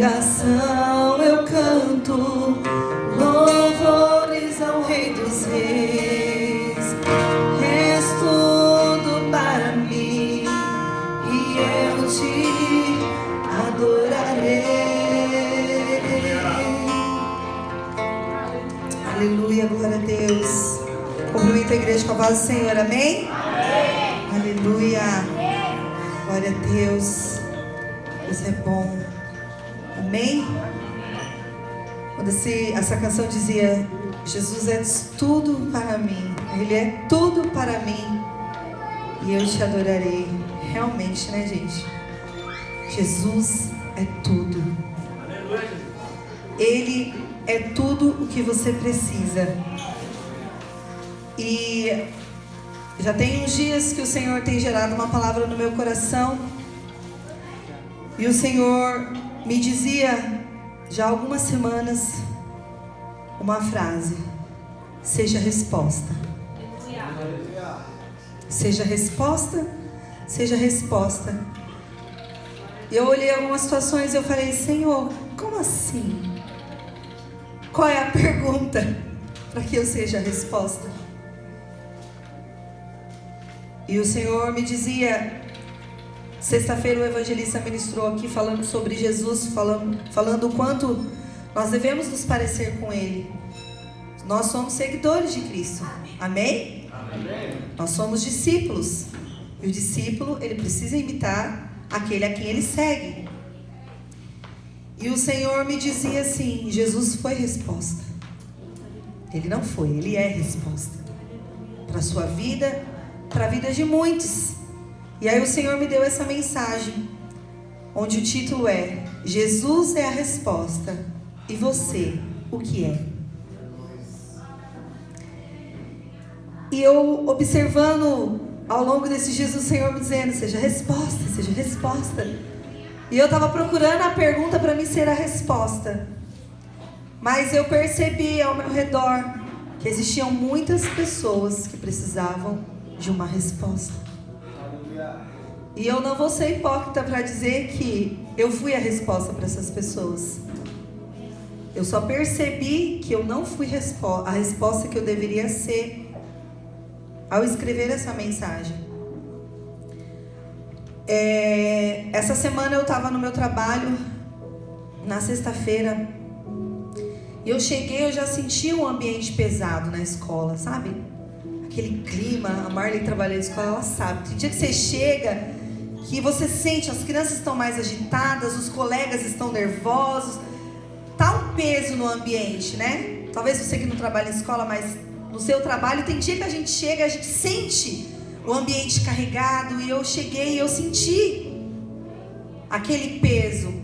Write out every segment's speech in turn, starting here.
congregação eu canto louvores ao Rei dos Reis. És tudo para mim e eu te adorarei. Aleluia, glória a Deus. Cumprimento a igreja com a voz do Senhor, amém? Amém. Aleluia. Glória a Deus. Deus é bom. Amém? Quando essa canção dizia: Jesus é tudo para mim, Ele é tudo para mim e eu te adorarei. Realmente, né, gente? Jesus é tudo. Ele é tudo o que você precisa. E já tem uns dias que o Senhor tem gerado uma palavra no meu coração. E o Senhor me dizia, já há algumas semanas, uma frase: seja resposta. Seja resposta, seja resposta. E eu olhei algumas situações e eu falei: Senhor, como assim? Qual é a pergunta para que eu seja a resposta? E o Senhor me dizia, sexta-feira o evangelista ministrou aqui falando sobre Jesus, falando o quanto nós devemos nos parecer com Ele. Nós somos seguidores de Cristo, amém? Amém. Nós somos discípulos, e o discípulo, ele precisa imitar aquele a quem ele segue. E o Senhor me dizia assim: Jesus foi resposta. Ele não foi, Ele é resposta para a sua vida, para a vida de muitos. E aí o Senhor me deu essa mensagem, onde o título é: Jesus é a resposta, e você, o que é? E eu observando ao longo desses dias o Senhor me dizendo: seja resposta, seja resposta. E eu estava procurando a pergunta para mim ser a resposta. Mas eu percebi ao meu redor que existiam muitas pessoas que precisavam de uma resposta. E eu não vou ser hipócrita para dizer que eu fui a resposta para essas pessoas. Eu só percebi que eu não fui a resposta que eu deveria ser ao escrever essa mensagem. Essa semana eu estava no meu trabalho, na sexta-feira, e eu cheguei, eu já senti um ambiente pesado na escola, sabe? Aquele clima, a Marley trabalha na escola, ela sabe. Tem dia que você chega, que você sente, as crianças estão mais agitadas, os colegas estão nervosos, tá um peso no ambiente, né? Talvez você que não trabalha em escola, mas no seu trabalho, tem dia que a gente chega, a gente sente o ambiente carregado. E eu cheguei e eu senti aquele peso.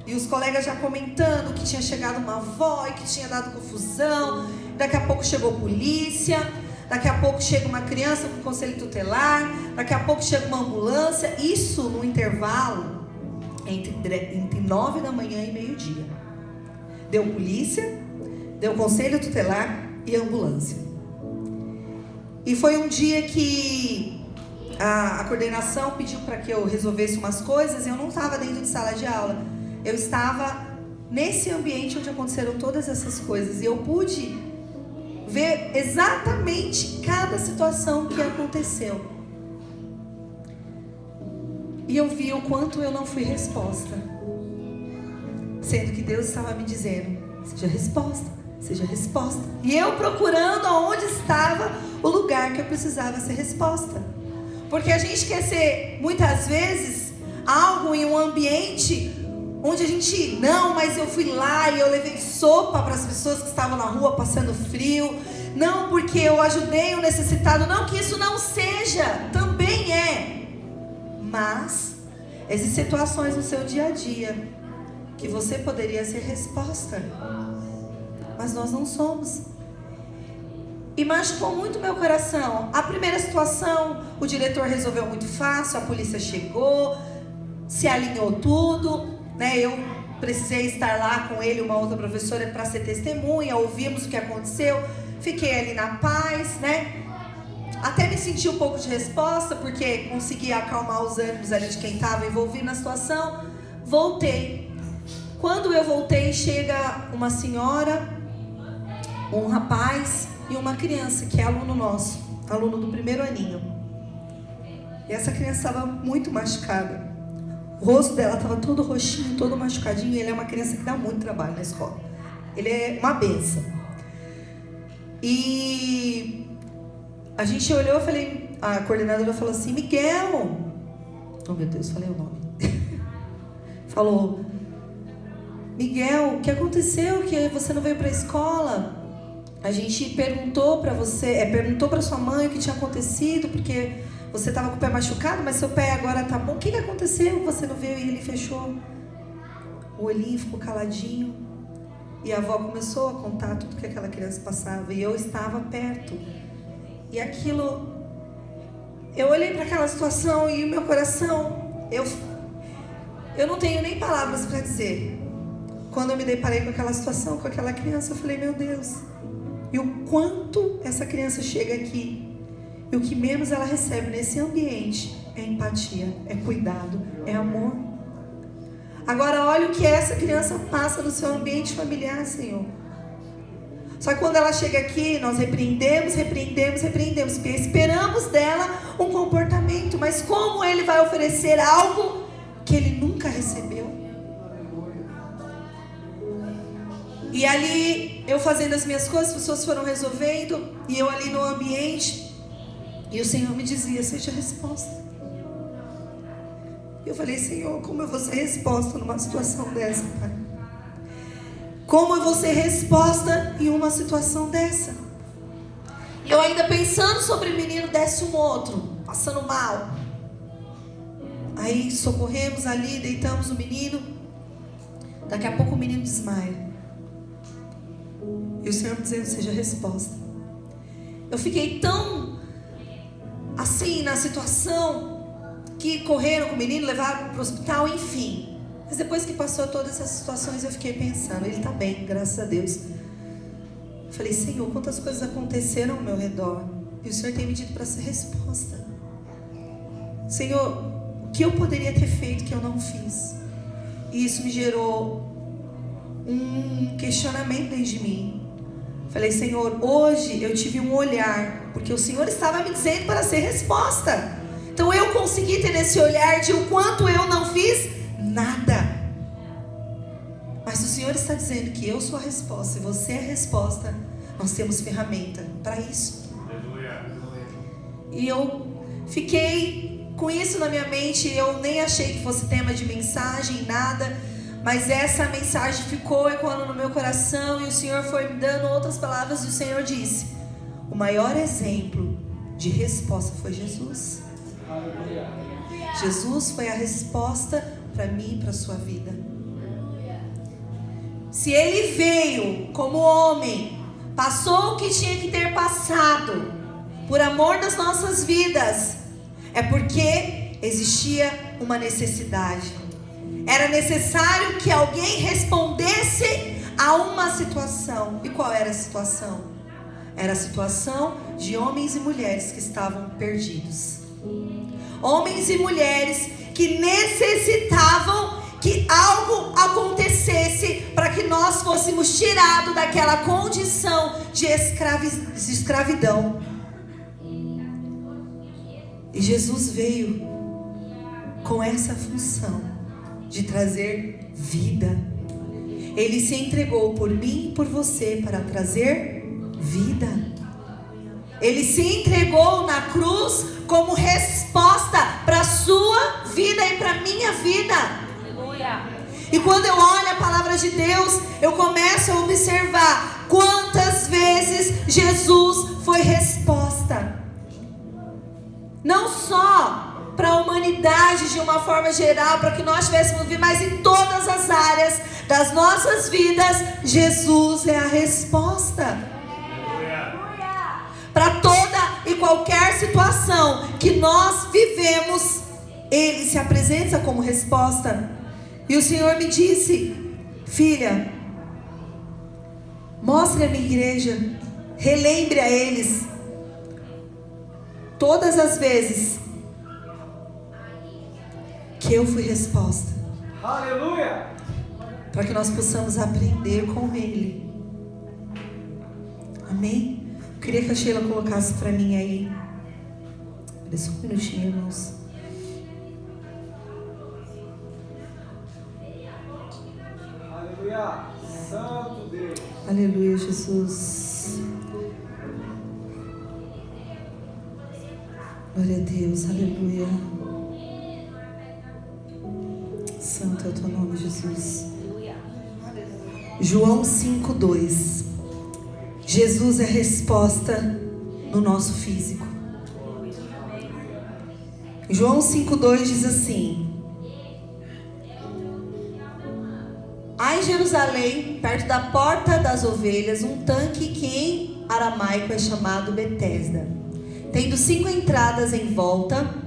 E os colegas já comentando que tinha chegado uma avó e que tinha dado confusão. Daqui a pouco chegou a polícia. Daqui a pouco chega uma criança com conselho tutelar. Daqui a pouco chega uma ambulância. Isso no intervalo entre 9 da manhã e meio-dia. Deu polícia, deu conselho tutelar e ambulância. E foi um dia que a coordenação pediu para que eu resolvesse umas coisas. Eu não estava dentro de sala de aula. Eu estava nesse ambiente onde aconteceram todas essas coisas. E eu pude ver exatamente cada situação que aconteceu. E eu vi o quanto eu não fui resposta. Sendo que Deus estava me dizendo: seja resposta, seja resposta. E eu procurando aonde estava o lugar que eu precisava ser resposta. Porque a gente quer ser, muitas vezes, algo em um ambiente onde a gente, não, mas eu fui lá e eu levei sopa para as pessoas que estavam na rua passando frio. Não, porque eu ajudei o necessitado. Não que isso não seja, também é. Mas existem situações no seu dia a dia que você poderia ser resposta, mas nós não somos. E machucou muito meu coração. A primeira situação, o diretor resolveu muito fácil, a polícia chegou, se alinhou tudo, né? Eu precisei estar lá com ele, uma outra professora, para ser testemunha. Ouvimos o que aconteceu, fiquei ali na paz, né? Até me senti um pouco de resposta, porque consegui acalmar os ânimos ali de quem estava envolvido na situação. Voltei. Quando eu voltei, chega uma senhora, um rapaz e uma criança, que é aluno nosso, aluno do primeiro aninho. E essa criança estava muito machucada. O rosto dela estava todo roxinho, todo machucadinho. E ele é uma criança que dá muito trabalho na escola. Ele é uma benção. E a gente olhou, eu falei, a coordenadora falou assim, Miguel. Oh meu Deus, falei o nome. Falou, Miguel, o que aconteceu que você não veio para a escola? A gente perguntou para você, perguntou para sua mãe o que tinha acontecido, porque você estava com o pé machucado, mas seu pé agora tá bom. O que aconteceu? Você não veio? E ele fechou o olhinho, ficou caladinho. E a avó começou a contar tudo que aquela criança passava. E eu estava perto. E aquilo... Eu olhei para aquela situação e o meu coração... Eu não tenho nem palavras para dizer. Quando eu me deparei com aquela situação, com aquela criança, eu falei, meu Deus. E o quanto essa criança chega aqui... E o que menos ela recebe nesse ambiente é empatia, é cuidado, é amor. Agora olha o que essa criança passa no seu ambiente familiar, Senhor. Só que quando ela chega aqui, nós repreendemos, porque esperamos dela um comportamento. Mas como ele vai oferecer algo que ele nunca recebeu? E ali, eu fazendo as minhas coisas, as pessoas foram resolvendo, e eu ali no ambiente... E o Senhor me dizia, seja resposta. E eu falei, Senhor, como eu vou ser resposta numa situação dessa, Pai? Como eu vou ser resposta em uma situação dessa? E eu ainda pensando sobre o menino, desce um outro, passando mal. Aí socorremos ali, deitamos o menino. Daqui a pouco o menino desmaia. E o Senhor me dizendo, seja resposta. Eu fiquei tão... assim, na situação, que correram com o menino, levaram para o hospital, enfim. Mas depois que passou todas essas situações, eu fiquei pensando, ele está bem, graças a Deus. Eu falei, Senhor, quantas coisas aconteceram ao meu redor, e o Senhor tem me dito para ser resposta. Senhor, o que eu poderia ter feito que eu não fiz? E isso me gerou um questionamento dentro de mim. Falei, Senhor, hoje eu tive um olhar, porque o Senhor estava me dizendo para ser resposta. Então eu consegui ter esse olhar de o quanto eu não fiz nada. Mas o Senhor está dizendo que eu sou a resposta e você é a resposta. Nós temos ferramenta para isso. E eu fiquei com isso na minha mente. Eu nem achei que fosse tema de mensagem, nada. Mas essa mensagem ficou ecoando no meu coração. E o Senhor foi me dando outras palavras. E o Senhor disse, o maior exemplo de resposta foi Jesus. Jesus foi a resposta para mim e para a sua vida. Se Ele veio como homem, passou o que tinha que ter passado, por amor das nossas vidas, é porque existia uma necessidade. Era necessário que alguém respondesse a uma situação. E qual era a situação? Era a situação de homens e mulheres que estavam perdidos. Homens e mulheres que necessitavam que algo acontecesse para que nós fôssemos tirados daquela condição de escravidão. E Jesus veio com essa função de trazer vida. Ele se entregou por mim e por você para trazer vida. Ele se entregou na cruz como resposta para a sua vida e para a minha vida. Aleluia. E quando eu olho a palavra de Deus, eu começo a observar quantas vezes Jesus foi resposta. Não só para a humanidade de uma forma geral, para que nós tivéssemos vida, mas em todas as áreas das nossas vidas, Jesus é a resposta. Para toda e qualquer situação que nós vivemos, Ele se apresenta como resposta. E o Senhor me disse, filha, mostre a minha igreja, relembre a eles todas as vezes que eu fui resposta. Aleluia! para que nós possamos aprender com Ele. Amém? Eu queria que a Sheila colocasse para mim aí. Só um minutinho, irmãos. Aleluia, Santo Deus. Aleluia, Jesus. Glória a Deus, aleluia. Santo é o teu nome, Jesus. João 5:2. Jesus é a resposta no nosso físico. João 5:2 diz assim: há em Jerusalém, perto da porta das ovelhas, um tanque que em aramaico é chamado Betesda, tendo 5 entradas em volta.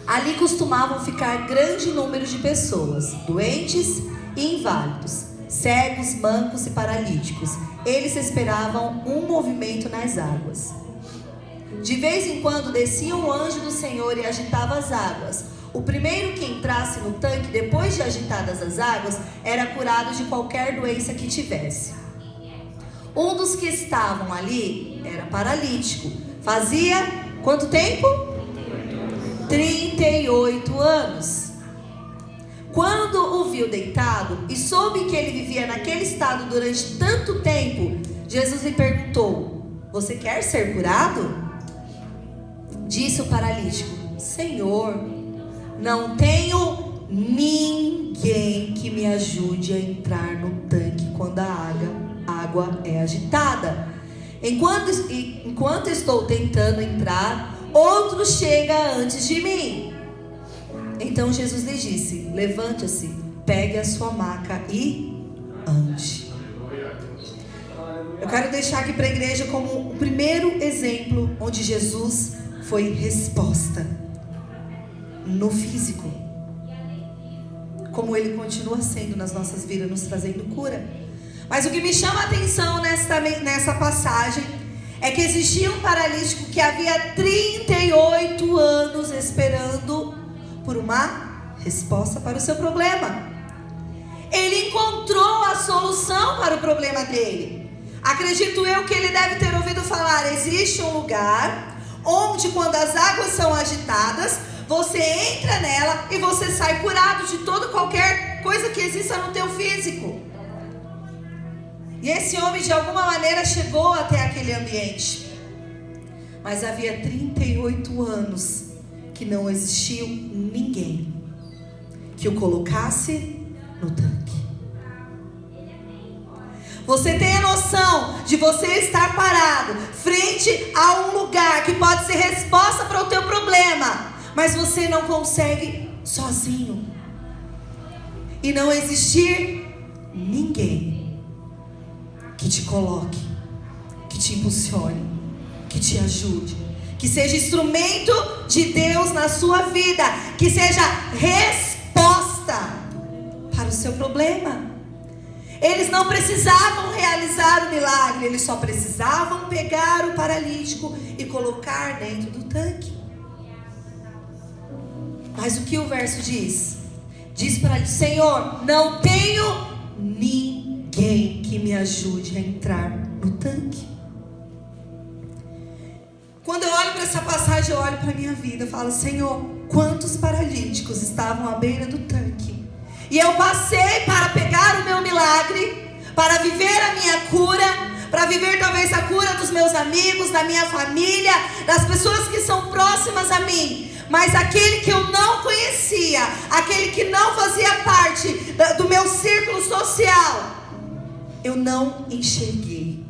Ali costumavam ficar grande número de pessoas, doentes e inválidos, cegos, mancos e paralíticos. Eles esperavam um movimento nas águas. De vez em quando descia um anjo do Senhor e agitava as águas. O primeiro que entrasse no tanque, depois de agitadas as águas, era curado de qualquer doença que tivesse. Um dos que estavam ali era paralítico. Fazia quanto tempo? 38 anos. Quando o viu deitado e soube que ele vivia naquele estado durante tanto tempo, Jesus lhe perguntou: você quer ser curado? Disse o paralítico: Senhor, não tenho ninguém que me ajude a entrar no tanque quando a água é agitada. Enquanto estou tentando entrar, outro chega antes de mim. Então Jesus lhe disse: levante-se, pegue a sua maca e ande. Eu quero deixar aqui para a igreja como o primeiro exemplo onde Jesus foi resposta no físico, como Ele continua sendo nas nossas vidas, nos trazendo cura. Mas o que me chama a atenção nessa passagem é que existia um paralítico que havia 38 anos esperando por uma resposta para o seu problema. Ele encontrou a solução para o problema dele. Acredito eu que ele deve ter ouvido falar: existe um lugar onde, quando as águas são agitadas, você entra nela e você sai curado de toda qualquer coisa que exista no teu físico. E esse homem de alguma maneira chegou até aquele ambiente. Mas havia 38 anos que não existiu ninguém que o colocasse no tanque. Você tem a noção de você estar parado frente a um lugar que pode ser resposta para o teu problema, mas você não consegue sozinho. E não existir ninguém que te coloque, que te impulsione, que te ajude, que seja instrumento de Deus na sua vida, que seja resposta para o seu problema. Eles não precisavam realizar o milagre, eles só precisavam pegar o paralítico e colocar dentro do tanque. Mas o que o verso diz? Diz para ele: Senhor, não tenho ninguém que me ajude a entrar no tanque. Quando eu olho para essa passagem, eu olho para a minha vida, eu falo: Senhor, quantos paralíticos estavam à beira do tanque? E eu passei para pegar o meu milagre, para viver a minha cura, para viver talvez a cura dos meus amigos, da minha família, das pessoas que são próximas a mim. Mas aquele que eu não conhecia, aquele que não fazia parte do meu círculo social, eu não enxerguei.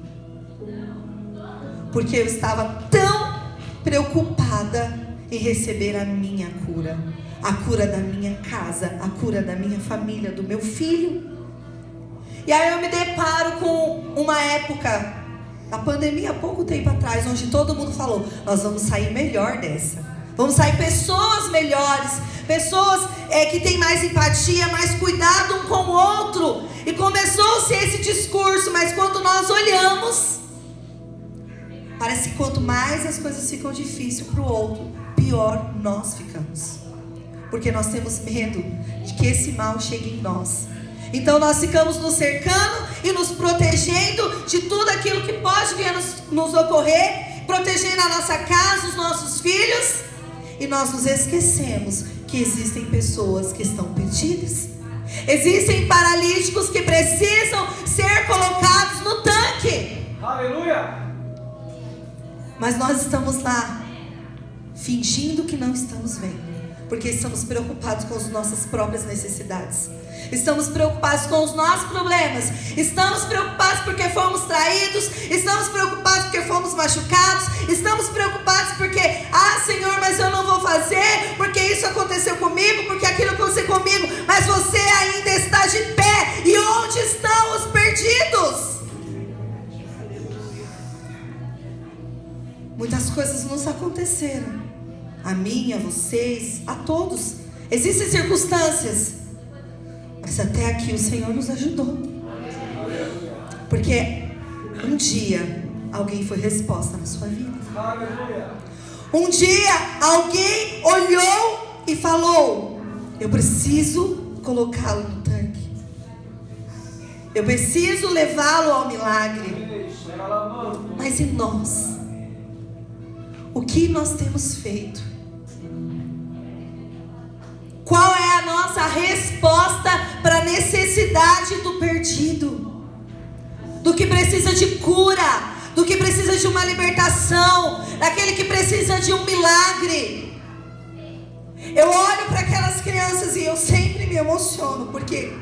Porque eu estava tão preocupada em receber a minha cura, a cura da minha casa, a cura da minha família, do meu filho. E aí eu me deparo com uma época, a pandemia há pouco tempo atrás, onde todo mundo falou: nós vamos sair melhor dessa. Vamos sair pessoas melhores, pessoas que têm mais empatia, mais cuidado um com o outro. E começou-se esse discurso, mas quando nós olhamos, parece que quanto mais as coisas ficam difíceis para o outro, pior nós ficamos. Porque nós temos medo de que esse mal chegue em nós, Então nós ficamos nos cercando e nos protegendo de tudo aquilo que pode vir a nos ocorrer, protegendo a nossa casa, os nossos filhos, e nós nos esquecemos que existem pessoas que estão perdidas. Existem paralíticos que precisam ser colocados no tanque. Aleluia! Mas nós estamos lá, fingindo que não estamos vendo, porque estamos preocupados com as nossas próprias necessidades. Estamos preocupados com os nossos problemas. Estamos preocupados porque fomos traídos. Estamos preocupados porque fomos machucados. Estamos preocupados porque, Senhor, mas eu não vou fazer, porque isso aconteceu comigo, porque aquilo aconteceu comigo. Mas você ainda está de pé. E onde estão os perdidos? Muitas coisas nos aconteceram. A mim, a vocês, a todos. Existem circunstâncias, mas até aqui o Senhor nos ajudou. Porque um dia alguém foi resposta na sua vida. Um dia alguém olhou e falou: eu preciso colocá-lo no tanque. Eu preciso levá-lo ao milagre. Mas e nós? O que nós temos feito? Qual é a nossa resposta para a necessidade do perdido? Do que precisa de cura, do que precisa de uma libertação, daquele que precisa de um milagre. Eu olho para aquelas crianças e eu sempre me emociono, porque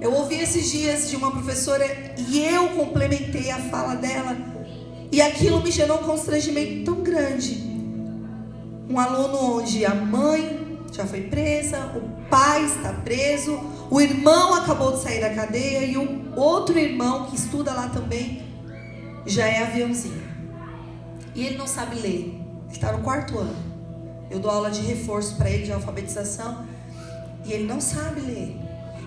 eu ouvi esses dias de uma professora e eu complementei a fala dela, e aquilo me gerou um constrangimento tão grande. Um aluno onde a mãe já foi presa, o pai está preso, o irmão acabou de sair da cadeia e o outro irmão que estuda lá também já é aviãozinho. E ele não sabe ler, ele está no 4º ano. Eu dou aula de reforço para ele, de alfabetização, e ele não sabe ler.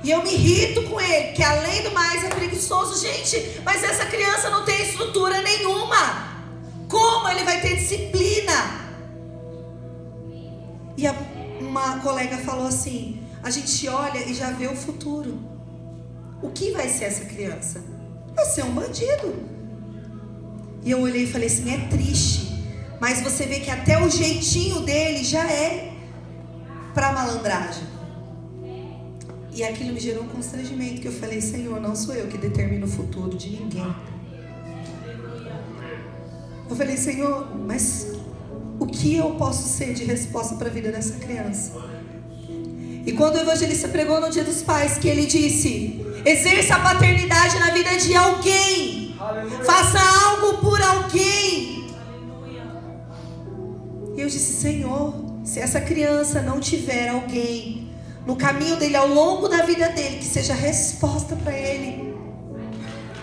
E eu me irrito com ele, que além do mais é preguiçoso. Gente, mas essa criança não tem estrutura nenhuma. Como ele vai ter disciplina? E uma colega falou assim: a gente olha e já vê o futuro. O que vai ser essa criança? Vai ser um bandido. E eu olhei e falei assim: é triste, mas você vê que até o jeitinho dele já é para malandragem. E aquilo me gerou um constrangimento, que eu falei: Senhor, não sou eu que determino o futuro de ninguém. Eu falei: Senhor, mas o que eu posso ser de resposta para a vida dessa criança? E quando o evangelista pregou no Dia dos Pais, que ele disse: exerça a paternidade na vida de alguém. Aleluia. Faça algo por alguém. Aleluia. E eu disse: Senhor, se essa criança não tiver alguém no caminho dele, ao longo da vida dele, que seja resposta para ele.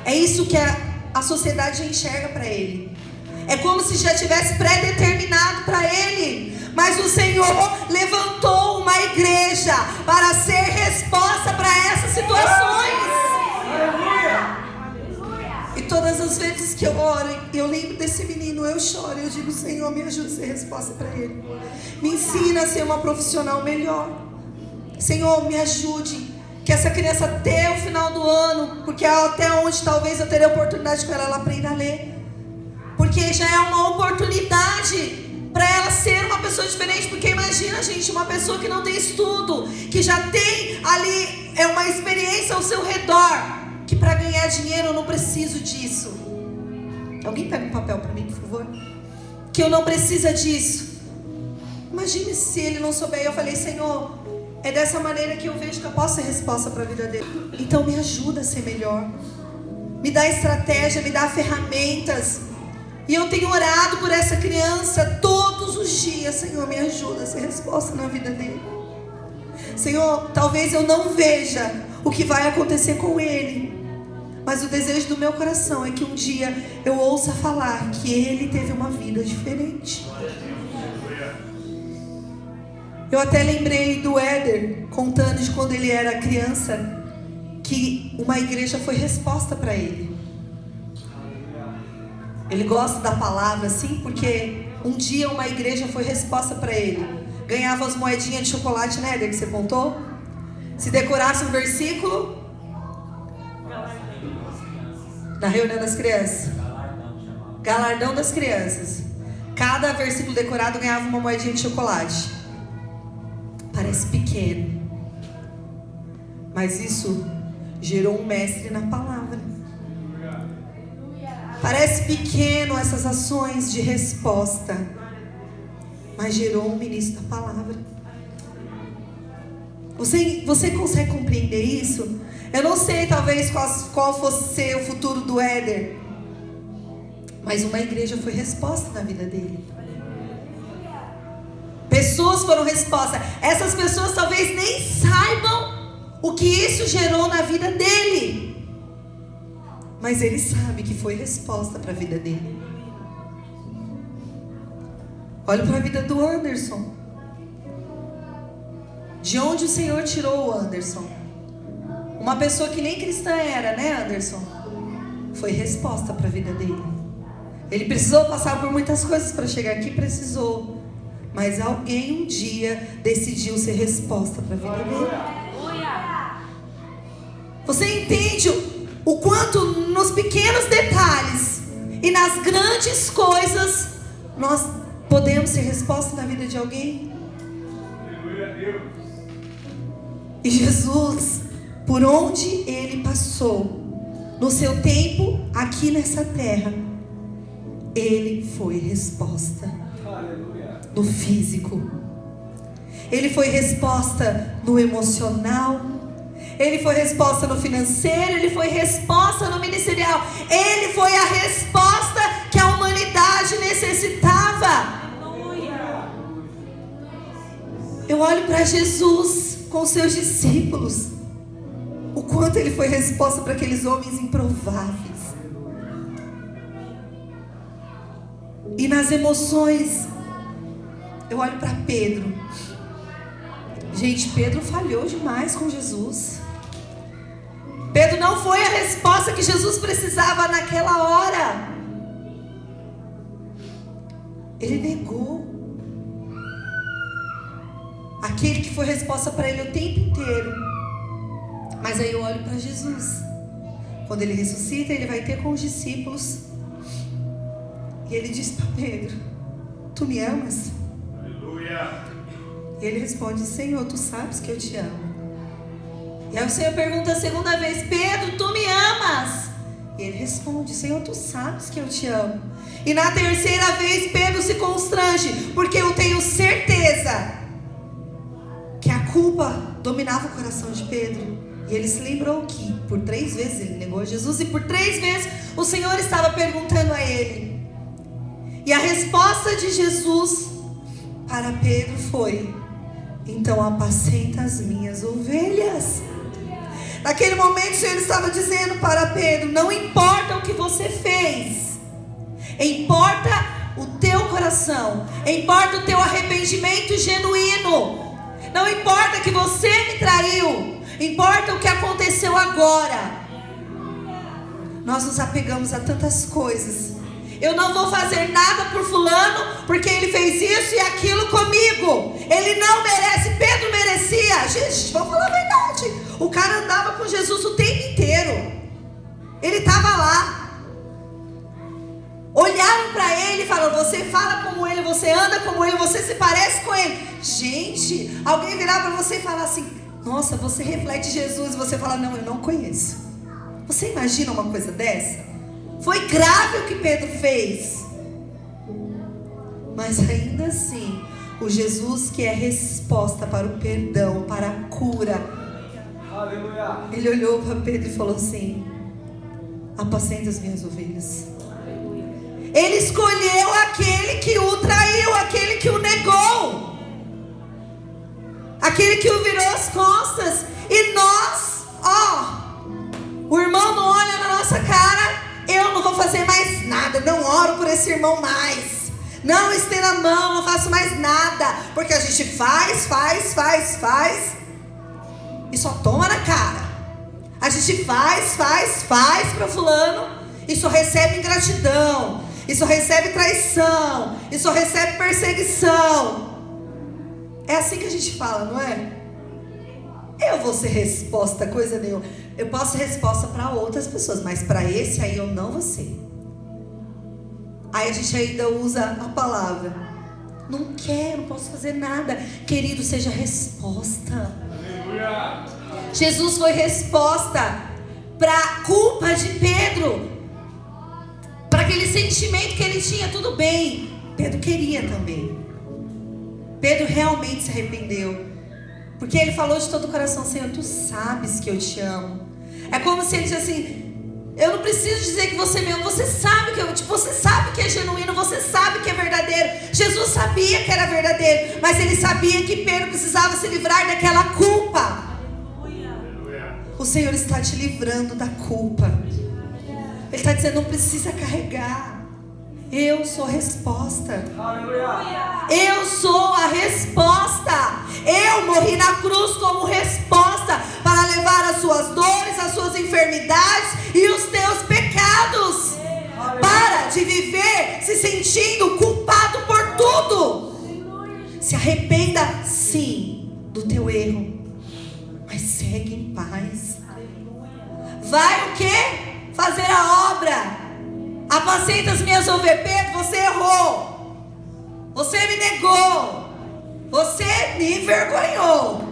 É isso que a sociedade já enxerga para ele. É como se já tivesse pré-determinado para ele. Mas o Senhor levantou uma igreja para ser resposta para essas situações. E todas as vezes que eu oro, eu lembro desse menino, eu choro. Eu digo: Senhor, me ajude a ser resposta para ele. Me ensina a ser uma profissional melhor. Senhor, me ajude, que essa criança até o final do ano, porque até onde talvez eu terei oportunidade com ela aprenda a ler, porque já é uma oportunidade para ela ser uma pessoa diferente. Porque imagina, gente, uma pessoa que não tem estudo, que já tem ali uma experiência ao seu redor, que para ganhar dinheiro eu não preciso disso. Alguém pega um papel para mim, por favor? Que eu não preciso disso. Imagine se ele não souber. Eu falei: Senhor, é dessa maneira que eu vejo que eu posso ser resposta para a vida dele. Então me ajuda a ser melhor. Me dá estratégia, me dá ferramentas. E eu tenho orado por essa criança todos os dias. Senhor, me ajuda a ser resposta na vida dele. Senhor, talvez eu não veja o que vai acontecer com ele, mas o desejo do meu coração é que um dia eu ouça falar que ele teve uma vida diferente. Eu até lembrei do Éder contando de quando ele era criança, que uma igreja foi resposta para ele. Ele gosta da palavra assim, porque um dia uma igreja foi resposta para ele. Ganhava as moedinhas de chocolate, né, Éder, que você contou? Se decorasse um versículo, Na reunião das crianças. Galardão das crianças. Cada versículo decorado ganhava uma moedinha de chocolate. Parece pequeno, mas isso gerou um mestre na palavra. Parece pequeno essas ações de resposta, mas gerou um ministro da palavra. Você consegue compreender isso? Eu não sei talvez qual fosse ser o futuro do Éder, mas uma igreja foi resposta na vida dele. Pessoas foram resposta. Essas pessoas talvez nem saibam o que isso gerou na vida dele, mas ele sabe que foi resposta para a vida dele. Olha para a vida do Anderson. De onde o Senhor tirou o Anderson? Uma pessoa que nem cristã era, né, Anderson? Foi resposta para a vida dele. Ele precisou passar por muitas coisas para chegar aqui, precisou. Mas alguém um dia decidiu ser resposta para a vida dele. Você entende o quanto nos pequenos detalhes e nas grandes coisas nós podemos ser resposta na vida de alguém? E Jesus, por onde ele passou, no seu tempo aqui nessa terra, ele foi resposta. No físico, ele foi resposta no emocional, ele foi resposta no financeiro, ele foi resposta no ministerial, ele foi a resposta que a humanidade necessitava. Eu olho para Jesus com seus discípulos, o quanto ele foi resposta para aqueles homens improváveis. E nas emoções, eu olho para Pedro. Gente, Pedro falhou demais com Jesus. Pedro não foi a resposta que Jesus precisava naquela hora. Ele negou aquele que foi resposta para ele o tempo inteiro. Mas aí eu olho para Jesus. Quando ele ressuscita, ele vai ter com os discípulos. E ele diz para Pedro: tu me amas? E ele responde: Senhor, tu sabes que eu te amo. E aí o Senhor pergunta a segunda vez: Pedro, tu me amas? E ele responde: Senhor, tu sabes que eu te amo. E na terceira vez Pedro se constrange, porque eu tenho certeza que a culpa dominava o coração de Pedro. E ele se lembrou que por 3 vezes ele negou Jesus, e por 3 vezes o Senhor estava perguntando a ele. E a resposta de Jesus para Pedro foi: então apacenta as minhas ovelhas. Naquele momento o Senhor estava dizendo para Pedro: não importa o que você fez, importa o teu coração, importa o teu arrependimento genuíno. Não importa que você me traiu, importa o que aconteceu agora. Nós nos apegamos a tantas coisas. Eu não vou fazer nada por fulano, porque ele fez isso e aquilo comigo. Ele não merece. Pedro merecia. Gente, vamos falar a verdade. O cara andava com Jesus o tempo inteiro. Ele estava lá. Olharam para ele e falaram: você fala como ele, você anda como ele, você se parece com ele. Gente, alguém virar para você e falar assim: nossa, você reflete Jesus. E você fala: não, eu não conheço. Você imagina uma coisa dessa? Foi grave o que Pedro fez. Mas ainda assim, o Jesus que é resposta para o perdão, para a cura, aleluia, ele olhou para Pedro e falou assim: apacenta as minhas ovelhas. Ele escolheu aquele que o traiu, aquele que o negou, aquele que o virou as costas. E nós, o irmão não olha na nossa cara: eu não vou fazer mais nada, não oro por esse irmão mais, não estendo a mão, não faço mais nada. Porque a gente faz e só toma na cara. A gente faz para fulano e só recebe ingratidão, e só recebe traição, e só recebe perseguição. É assim que a gente fala, não é? Eu vou ser resposta, coisa nenhuma. eu posso ser resposta para outras pessoas, mas para esse aí eu não vou ser. Aí a gente ainda usa a palavra: não quero, não posso fazer nada. Querido, seja resposta. Aleluia. Jesus foi resposta para a culpa de Pedro, para aquele sentimento que ele tinha. Tudo bem, Pedro queria também. Pedro realmente se arrependeu, porque ele falou de todo o coração: Senhor, tu sabes que eu te amo. É como se ele disse assim: eu não preciso dizer que você me ama, você sabe que você sabe que é genuíno, você sabe que é verdadeiro. Jesus sabia que era verdadeiro, mas ele sabia que Pedro precisava se livrar daquela culpa. Aleluia. O Senhor está te livrando da culpa. Ele está dizendo: não precisa carregar. Eu sou a resposta. Aleluia. Eu sou a resposta. Eu morri na cruz como resposta para levar as suas dores, as suas enfermidades e os teus pecados. Aleluia. Para de viver se sentindo culpado por tudo. Aleluia. Se arrependa sim do teu erro, mas segue em paz. Aleluia. Vai o quê? Fazer a obra. Apacenta as minhas ovelhas. Pedro, você errou. Você me negou. Você me envergonhou.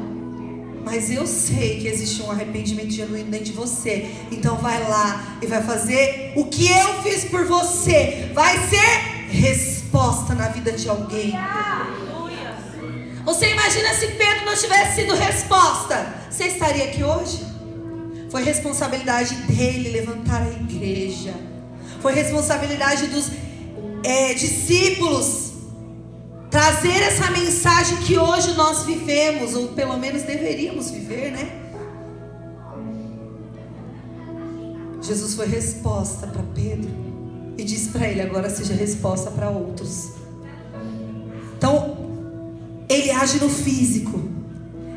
Mas eu sei que existe um arrependimento genuíno dentro de você. Então vai lá e vai fazer o que eu fiz por você. Vai ser resposta na vida de alguém. Você imagina se Pedro não tivesse sido resposta? Você estaria aqui hoje? Foi responsabilidade dele levantar a igreja. Foi responsabilidade dos discípulos trazer essa mensagem que hoje nós vivemos, ou pelo menos deveríamos viver, né? Jesus foi resposta para Pedro e disse para ele: agora seja resposta para outros. Então, ele age no físico,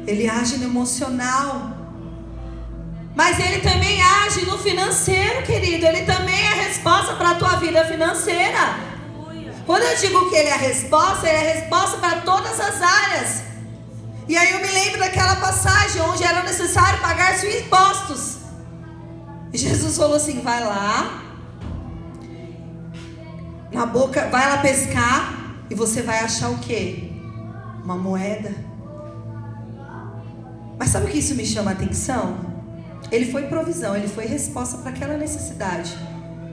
ele age no emocional, mas ele também age no financeiro, querido. Ele também é a resposta para a tua vida financeira. Quando eu digo que ele é a resposta para todas as áreas. E aí eu me lembro daquela passagem onde era necessário pagar seus impostos. E Jesus falou assim: vai lá, na boca, vai lá pescar, e você vai achar o quê? Uma moeda. Mas sabe o que isso me chama a atenção? Ele foi provisão, ele foi resposta para aquela necessidade.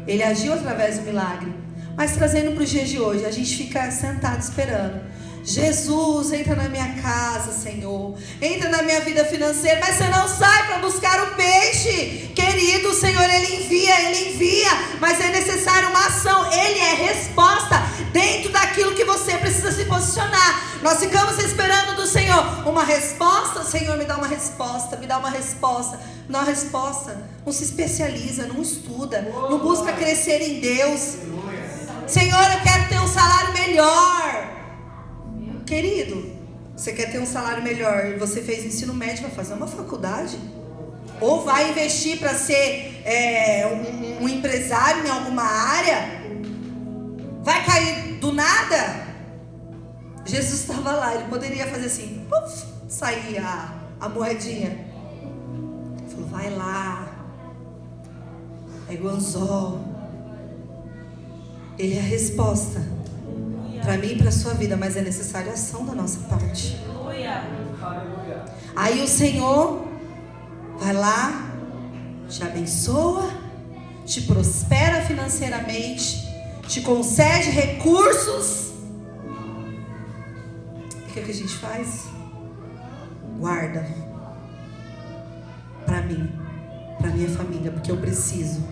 Ele agiu através do milagre. Mas trazendo para os dias de hoje, a gente fica sentado esperando. Jesus, entra na minha casa, Senhor. Entra na minha vida financeira. Mas você não sai para buscar o peixe. Querido, o Senhor, Ele envia. Mas é necessário uma ação. Ele é resposta dentro daquilo que você precisa se posicionar. Nós ficamos esperando do Senhor uma resposta. Senhor, me dá uma resposta, me dá uma resposta. Não há resposta. Não se especializa, não estuda, não busca crescer em Deus. Senhor, eu quero ter um salário melhor. Querido, você quer ter um salário melhor e você fez ensino médio, vai fazer uma faculdade? Ou vai investir para ser um empresário em alguma área? Vai cair do nada? Jesus estava lá, ele poderia fazer assim, puff, sair a moedinha. Ele falou: vai lá, é igual anzol. Ele é a resposta para mim e para a sua vida, mas é necessária a ação da nossa parte. Aí o Senhor vai lá, te abençoa, te prospera financeiramente, te concede recursos. E o que a gente faz? Guarda para mim, para minha família, porque eu preciso.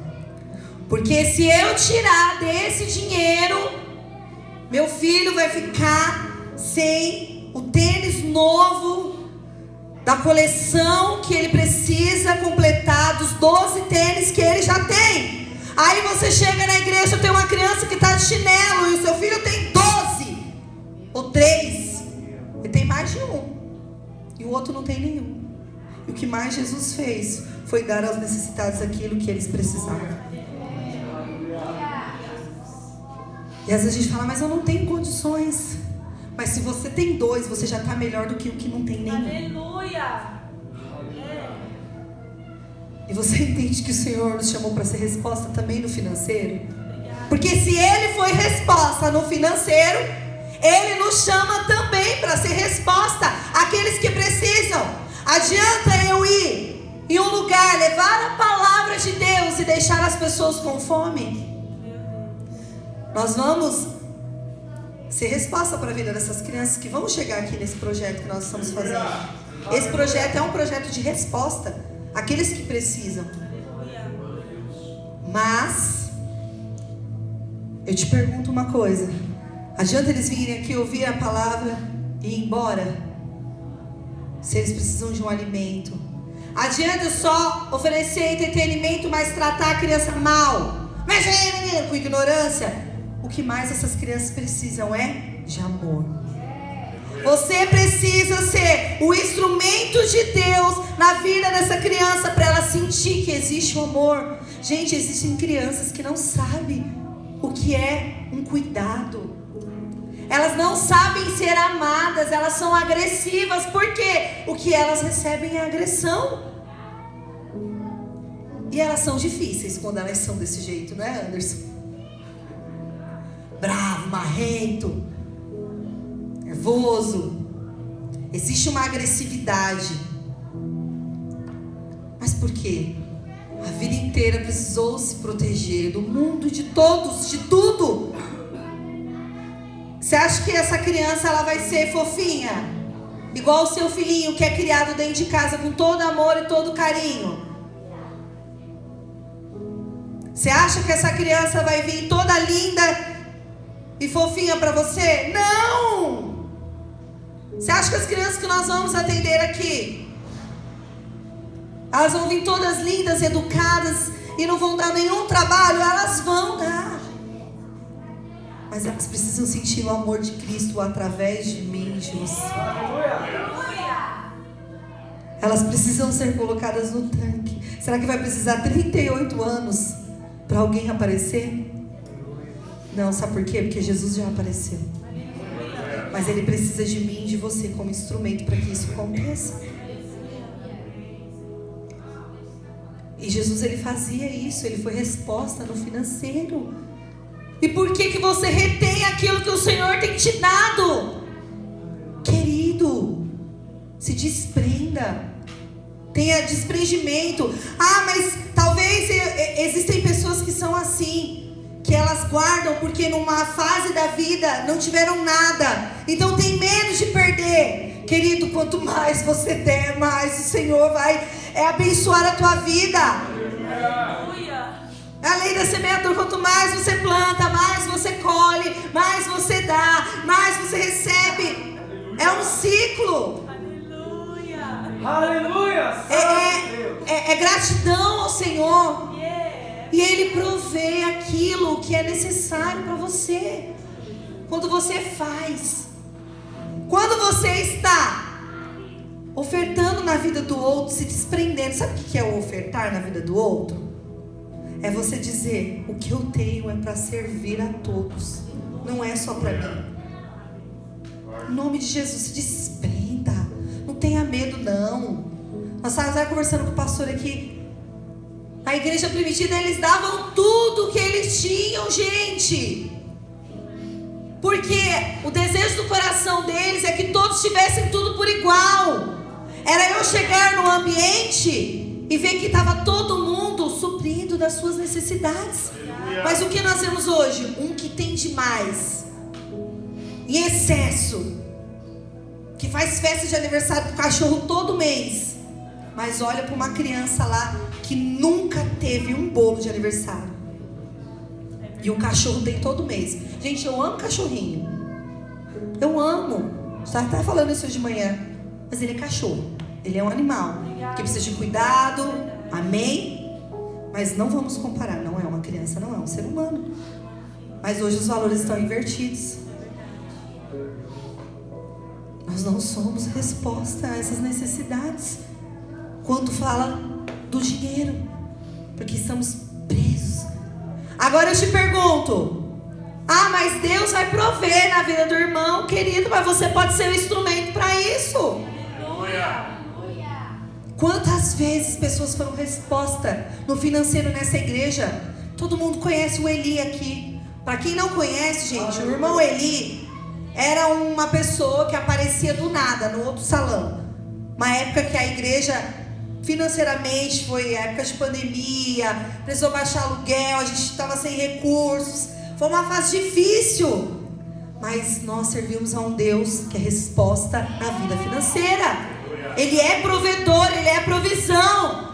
Porque se eu tirar desse dinheiro, meu filho vai ficar sem o tênis novo da coleção que ele precisa completar, dos 12 tênis que ele já tem. Aí você chega na igreja, tem uma criança que está de chinelo e o seu filho tem 12 ou 3. Ele tem mais de um e o outro não tem nenhum. E o que mais Jesus fez foi dar aos necessitados aquilo que eles precisavam. E às vezes a gente fala: mas eu não tenho condições. Mas se você tem 2, você já está melhor do que o que não tem nenhum. Aleluia! E você entende que o Senhor nos chamou para ser resposta também no financeiro? Porque se Ele foi resposta no financeiro, Ele nos chama também para ser resposta àqueles que precisam. Adianta eu ir em um lugar, levar a palavra de Deus e deixar as pessoas com fome? Nós vamos ser resposta para a vida dessas crianças que vão chegar aqui nesse projeto que nós estamos fazendo. Esse projeto é um projeto de resposta àqueles que precisam. Mas eu te pergunto uma coisa: adianta eles virem aqui ouvir a palavra e ir embora, se eles precisam de um alimento? Adianta só oferecer entretenimento, mas tratar a criança mal? Mas aí, menino, com ignorância? O que mais essas crianças precisam é de amor. Você precisa ser o instrumento de Deus na vida dessa criança, para ela sentir que existe um amor. Gente, existem crianças que não sabem o que é um cuidado. Elas não sabem ser amadas, elas são agressivas, porque o que elas recebem é agressão. E elas são difíceis quando elas são desse jeito, não é, Anderson? Bravo, marrento, nervoso. Existe uma agressividade. Mas por quê? A vida inteira precisou se proteger do mundo, de todos, de tudo. Você acha que essa criança ela vai ser fofinha? Igual o seu filhinho que é criado dentro de casa com todo amor e todo carinho? Você acha que essa criança vai vir toda linda e fofinha para você? Não! Você acha que as crianças que nós vamos atender aqui, elas vão vir todas lindas, educadas e não vão dar nenhum trabalho? Elas vão dar. Mas elas precisam sentir o amor de Cristo através de mim, de você. Elas precisam ser colocadas no tanque. Será que vai precisar 38 anos para alguém aparecer? Não, sabe por quê? Porque Jesus já apareceu. Mas Ele precisa de mim e de você como instrumento para que isso aconteça. E Jesus, Ele fazia isso. Ele foi resposta no financeiro. E por que você retém aquilo que o Senhor tem te dado? Querido, se desprenda. Tenha desprendimento. Ah, mas talvez existem pessoas que são assim, que elas guardam porque numa fase da vida não tiveram nada, então tem medo de perder. Querido, quanto mais você der, mais o Senhor vai abençoar a tua vida. É a lei da semeadura. Quanto mais você planta, mais você colhe, mais você dá, mais você recebe. É um ciclo. Aleluia! É gratidão ao Senhor. E Ele provê aquilo que é necessário para você. Quando você faz, quando você está ofertando na vida do outro, se desprendendo. Sabe o que é o ofertar na vida do outro? É você dizer: o que eu tenho é para servir a todos, não é só para mim. Em nome de Jesus, se desprenda. Não tenha medo, não. Nós estávamos conversando com o pastor aqui. Na igreja primitiva, eles davam tudo que eles tinham, gente. Porque o desejo do coração deles é que todos tivessem tudo por igual. Era eu chegar no ambiente e ver que estava todo mundo suprindo das suas necessidades. Mas o que nós vemos hoje? Um que tem demais, em excesso, que faz festa de aniversário pro cachorro todo mês, mas olha para uma criança lá que nunca teve um bolo de aniversário, e o cachorro tem todo mês. Gente, eu amo cachorrinho, eu amo. Estava até falando isso hoje de manhã. Mas ele é cachorro, ele é um animal que precisa de cuidado, amém? Mas não vamos comparar, não é uma criança, não é um ser humano. Mas hoje os valores estão invertidos. Nós não somos resposta a essas necessidades. Quando fala do dinheiro, porque estamos presos. Agora eu te pergunto: ah, mas Deus vai prover na vida do irmão, querido, mas você pode ser um instrumento para isso. Quantas vezes pessoas foram resposta no financeiro nessa igreja? Todo mundo conhece o Eli aqui. Para quem não conhece, gente, o irmão Eli era uma pessoa que aparecia do nada no outro salão. Uma época que a igreja financeiramente foi época de pandemia, precisou baixar aluguel, a gente estava sem recursos. Foi uma fase difícil. Mas nós servimos a um Deus que é resposta na vida financeira. Ele é provedor, Ele é provisão.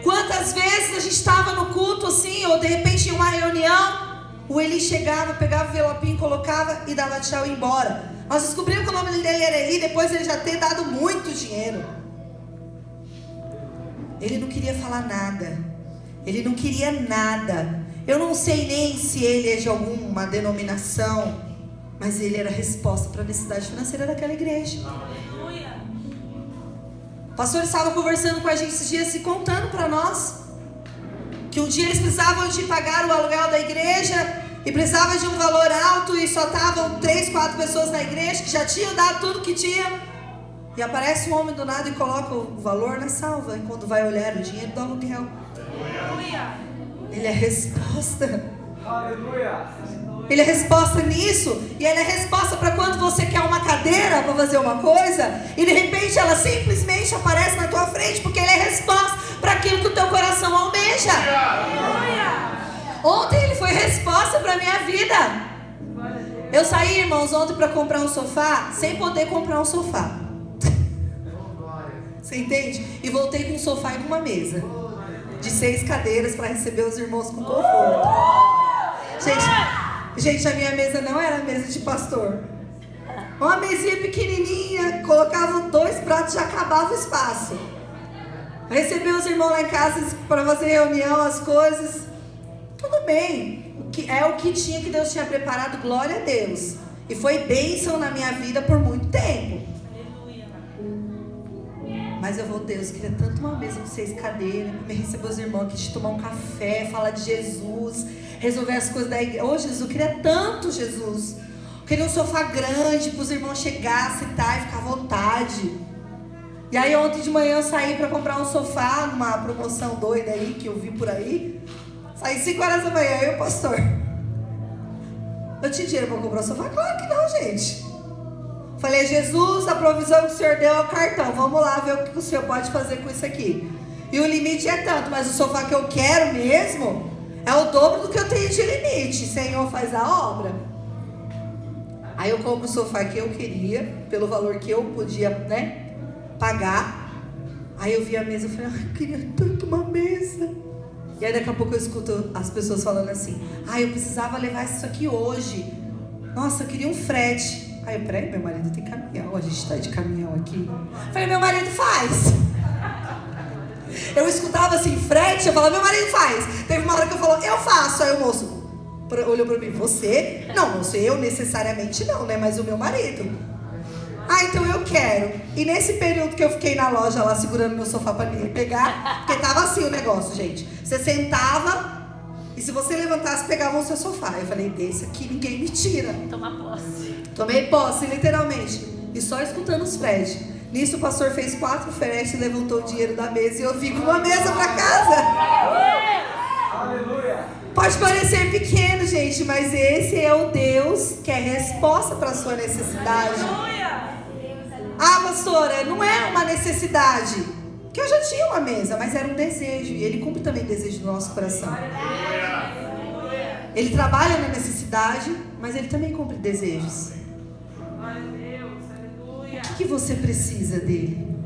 Quantas vezes a gente estava no culto assim, ou de repente em uma reunião, o Eli chegava, pegava o envelopinho, colocava e dava tchau e ia embora. Nós descobrimos que o nome dele era Eli, depois ele já ter dado muito dinheiro. Ele não queria falar nada. Ele não queria nada. Eu não sei nem se ele é de alguma denominação, mas ele era a resposta para a necessidade financeira daquela igreja. O pastor estava conversando com a gente esses dias, se contando para nós que um dia eles precisavam de pagar o aluguel da igreja e precisavam de um valor alto e só estavam 3, 4 pessoas na igreja que já tinham dado tudo que tinham. E aparece um homem do nada e coloca o valor na salva. E quando vai olhar o dinheiro do aluguel, ele é resposta. Ele é resposta nisso. E ele é resposta para quando você quer uma cadeira para fazer uma coisa e de repente ela simplesmente aparece na tua frente, porque ele é resposta para aquilo que o teu coração almeja. Ontem ele foi resposta para a minha vida. Eu saí, irmãos, ontem para comprar um sofá sem poder comprar um sofá. Você entende? E voltei com um sofá e com uma mesa de 6 cadeiras para receber os irmãos com conforto. Gente, a minha mesa não era mesa de pastor. Uma mesinha pequenininha, colocava 2 pratos e já acabava o espaço. Receber os irmãos lá em casa para fazer reunião, as coisas. Tudo bem. É o que tinha, que Deus tinha preparado, glória a Deus. E foi bênção na minha vida por muito tempo. Mas eu vou, Deus, queria tanto uma mesa com 6 cadeiras, para me receber os irmãos aqui, de tomar um café, falar de Jesus, resolver as coisas da igreja. Ô Jesus, eu queria tanto, Jesus. Eu queria um sofá grande para os irmãos chegar, sentar e ficar à vontade. E aí ontem de manhã eu saí para comprar um sofá, numa promoção doida aí, que eu vi por aí. Saí 5 horas da manhã, eu e o pastor. Eu tinha dinheiro para comprar um sofá? Claro que não, gente. Falei, Jesus, a provisão que o Senhor deu é o cartão. Vamos lá ver o que o Senhor pode fazer com isso aqui. E o limite é tanto, mas o sofá que eu quero mesmo é o dobro do que eu tenho de limite. Senhor, faz a obra. Aí eu compro o sofá que eu queria, pelo valor que eu podia, pagar. Aí eu vi a mesa e falei, eu queria tanto uma mesa. E aí daqui a pouco eu escuto as pessoas falando assim, eu precisava levar isso aqui hoje. Nossa, eu queria um frete. Aí eu, peraí, meu marido tem caminhão, a gente tá de caminhão aqui. Falei, meu marido faz. Eu escutava assim, frete, eu falava, meu marido faz. Teve uma hora que eu falou, eu faço. Aí o moço olhou pra mim, você? Não, moço, eu necessariamente não, né? Mas o meu marido. Então eu quero. E nesse período que eu fiquei na loja lá, segurando meu sofá pra ninguém pegar, porque tava assim o negócio, gente. Você sentava e se você levantasse, pegava o seu sofá. Eu falei, desse aqui ninguém me tira. Toma posse. Tomei posse, literalmente. E só escutando os fretes. Nisso o pastor fez 4 fretes, levantou o dinheiro da mesa e eu vim com uma mesa pra casa. Aleluia. Pode parecer pequeno, gente, mas esse é o Deus que é resposta para a sua necessidade. Pastora, não é uma necessidade. Porque eu já tinha uma mesa, mas era um desejo. E Ele cumpre também o desejo do nosso coração. Ele trabalha na necessidade, mas Ele também cumpre desejos. O que você precisa dele?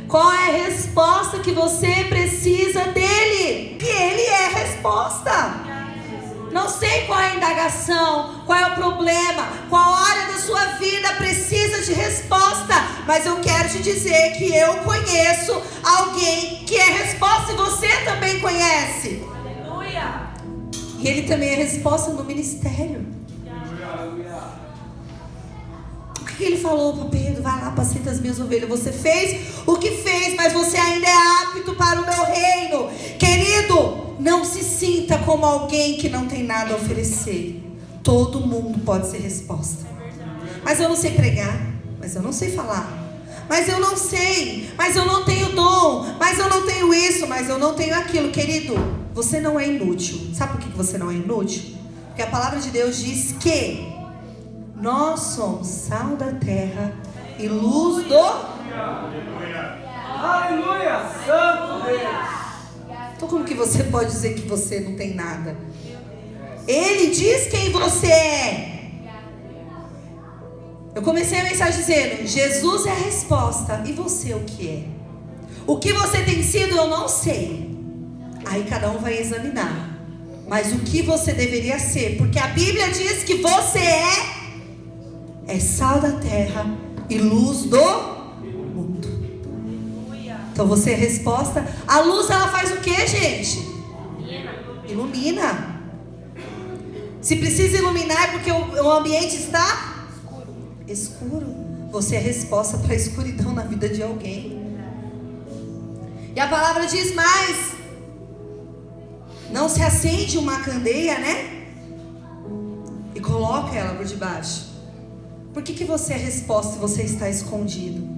Qual é a resposta que você precisa dele? Que Ele é a resposta. Não sei qual é a indagação, qual é o problema, qual área da sua vida precisa de resposta, mas eu quero te dizer que eu conheço alguém que é resposta e você também conhece. Aleluia. E Ele também é resposta no ministério. O que Ele falou para Pedro? Vai lá, apacenta as minhas ovelhas. Você fez o que fez, mas você ainda é apto para o meu reino. Querido, não se sinta como alguém que não tem nada a oferecer. Todo mundo pode ser resposta. Mas eu não sei pregar, mas eu não sei falar, mas eu não sei, mas eu não tenho dom, mas eu não tenho isso, mas eu não tenho aquilo. Querido, você não é inútil. Sabe por que você não é inútil? Porque a palavra de Deus diz que nós somos sal da terra e luz do... Aleluia! Santo Deus! Então como que você pode dizer que você não tem nada? Ele diz quem você é. Eu comecei a mensagem dizendo: Jesus é a resposta. E você o que é? O que você tem sido eu não sei. Aí cada um vai examinar. Mas o que você deveria ser? Porque a Bíblia diz que você é sal da terra e luz do mundo. Então você é a resposta. A luz, ela faz o que, gente? Ilumina. Se precisa iluminar é porque o ambiente está escuro. Você é a resposta para a escuridão na vida de alguém. E a palavra diz mais: não se acende uma candeia, né? E coloca ela por debaixo. Por que você é a resposta se você está escondido?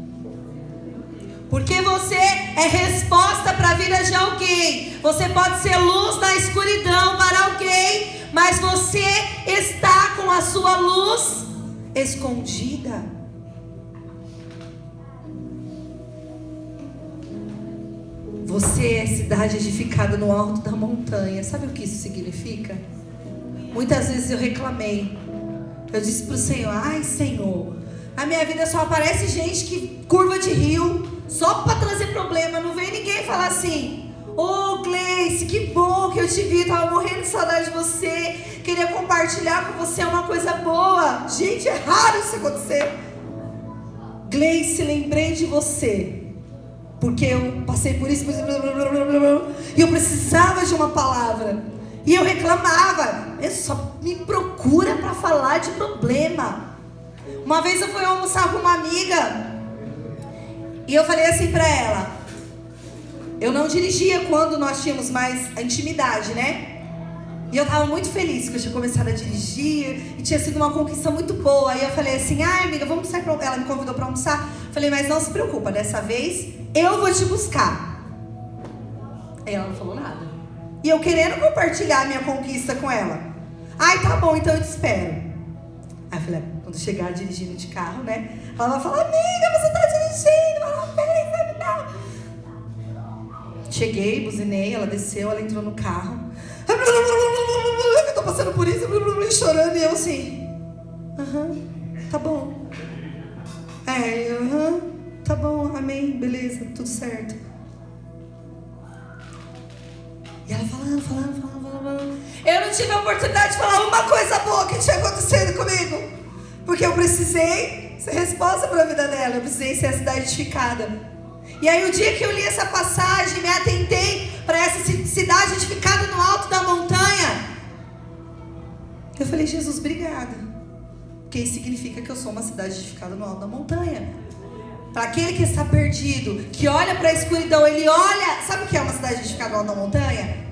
Porque você é resposta para a vida de alguém. Você pode ser luz na escuridão para alguém, mas você está com a sua luz escondida. Você é cidade edificada no alto da montanha. Sabe o que isso significa? Muitas vezes eu reclamei. Eu disse para o Senhor: ai, Senhor, na minha vida só aparece gente que curva de rio, só para trazer problema. Não vem ninguém falar assim: ô Gleice, que bom que eu te vi, estava morrendo de saudade de você, queria compartilhar com você uma coisa boa. Gente, é raro isso acontecer. Gleice, lembrei de você, porque eu passei por isso, e eu precisava de uma palavra. E eu reclamava: eu só me procura para falar de problema. Uma vez eu fui almoçar com uma amiga, e eu falei assim para ela: eu não dirigia quando nós tínhamos mais a intimidade, né? E eu tava muito feliz que eu tinha começado a dirigir, e tinha sido uma conquista muito boa. E eu falei assim: ai, amiga, vamos sair pra... Ela me convidou para almoçar. Falei: mas não se preocupa, dessa vez eu vou te buscar. Aí ela não falou nada. E eu querendo compartilhar a minha conquista com ela. Ai, tá bom, então eu te espero. Aí eu falei: quando chegar dirigindo de carro, né? Ela vai falar: amiga, você tá dirigindo, parabéns, sabe, não. Cheguei, buzinei, ela desceu, ela entrou no carro. Eu tô passando por isso, chorando, e eu assim: tá bom. Tá bom, amém, beleza, tudo certo. E ela falando. Eu não tive a oportunidade de falar uma coisa boa que tinha acontecido comigo, porque eu precisei ser resposta para a vida dela. Eu precisei ser a cidade edificada. E aí o dia que eu li essa passagem, me atentei para essa cidade edificada no alto da montanha, eu falei: Jesus, obrigada, porque isso significa que eu sou uma cidade edificada no alto da montanha. Para aquele que está perdido, que olha para a escuridão, ele olha. Sabe o que é uma cidade edificada no alto da montanha?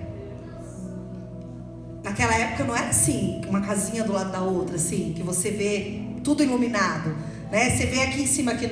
Naquela época não era assim, uma casinha do lado da outra, assim, que você vê tudo iluminado, né? Você vê aqui em cima, aqui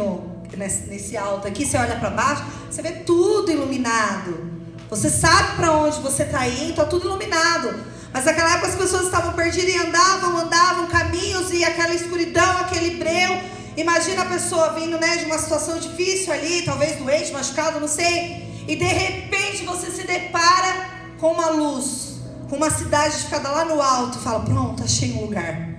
nesse alto aqui, você olha para baixo, você vê tudo iluminado. Você sabe para onde você está indo, está tudo iluminado. Mas naquela época as pessoas estavam perdidas e andavam caminhos, e aquela escuridão, aquele breu. Imagina a pessoa vindo, né, de uma situação difícil ali, talvez doente, machucado, não sei. E de repente você se depara com uma luz, com uma cidade edificada lá no alto, e fala: pronto, achei um lugar.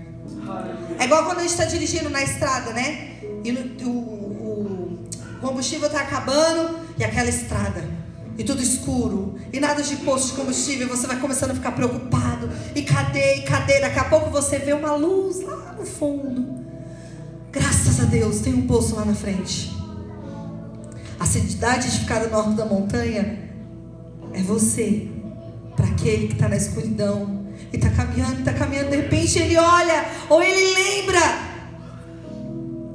É igual quando a gente está dirigindo na estrada, né? E o combustível está acabando, e aquela estrada, e tudo escuro, e nada de posto de combustível. Você vai começando a ficar preocupado. E cadê? Daqui a pouco você vê uma luz lá no fundo. Graças a Deus, tem um poço lá na frente. A cidade edificada no alto da montanha é você. Para aquele que está na escuridão e está caminhando, de repente ele olha, ou ele lembra: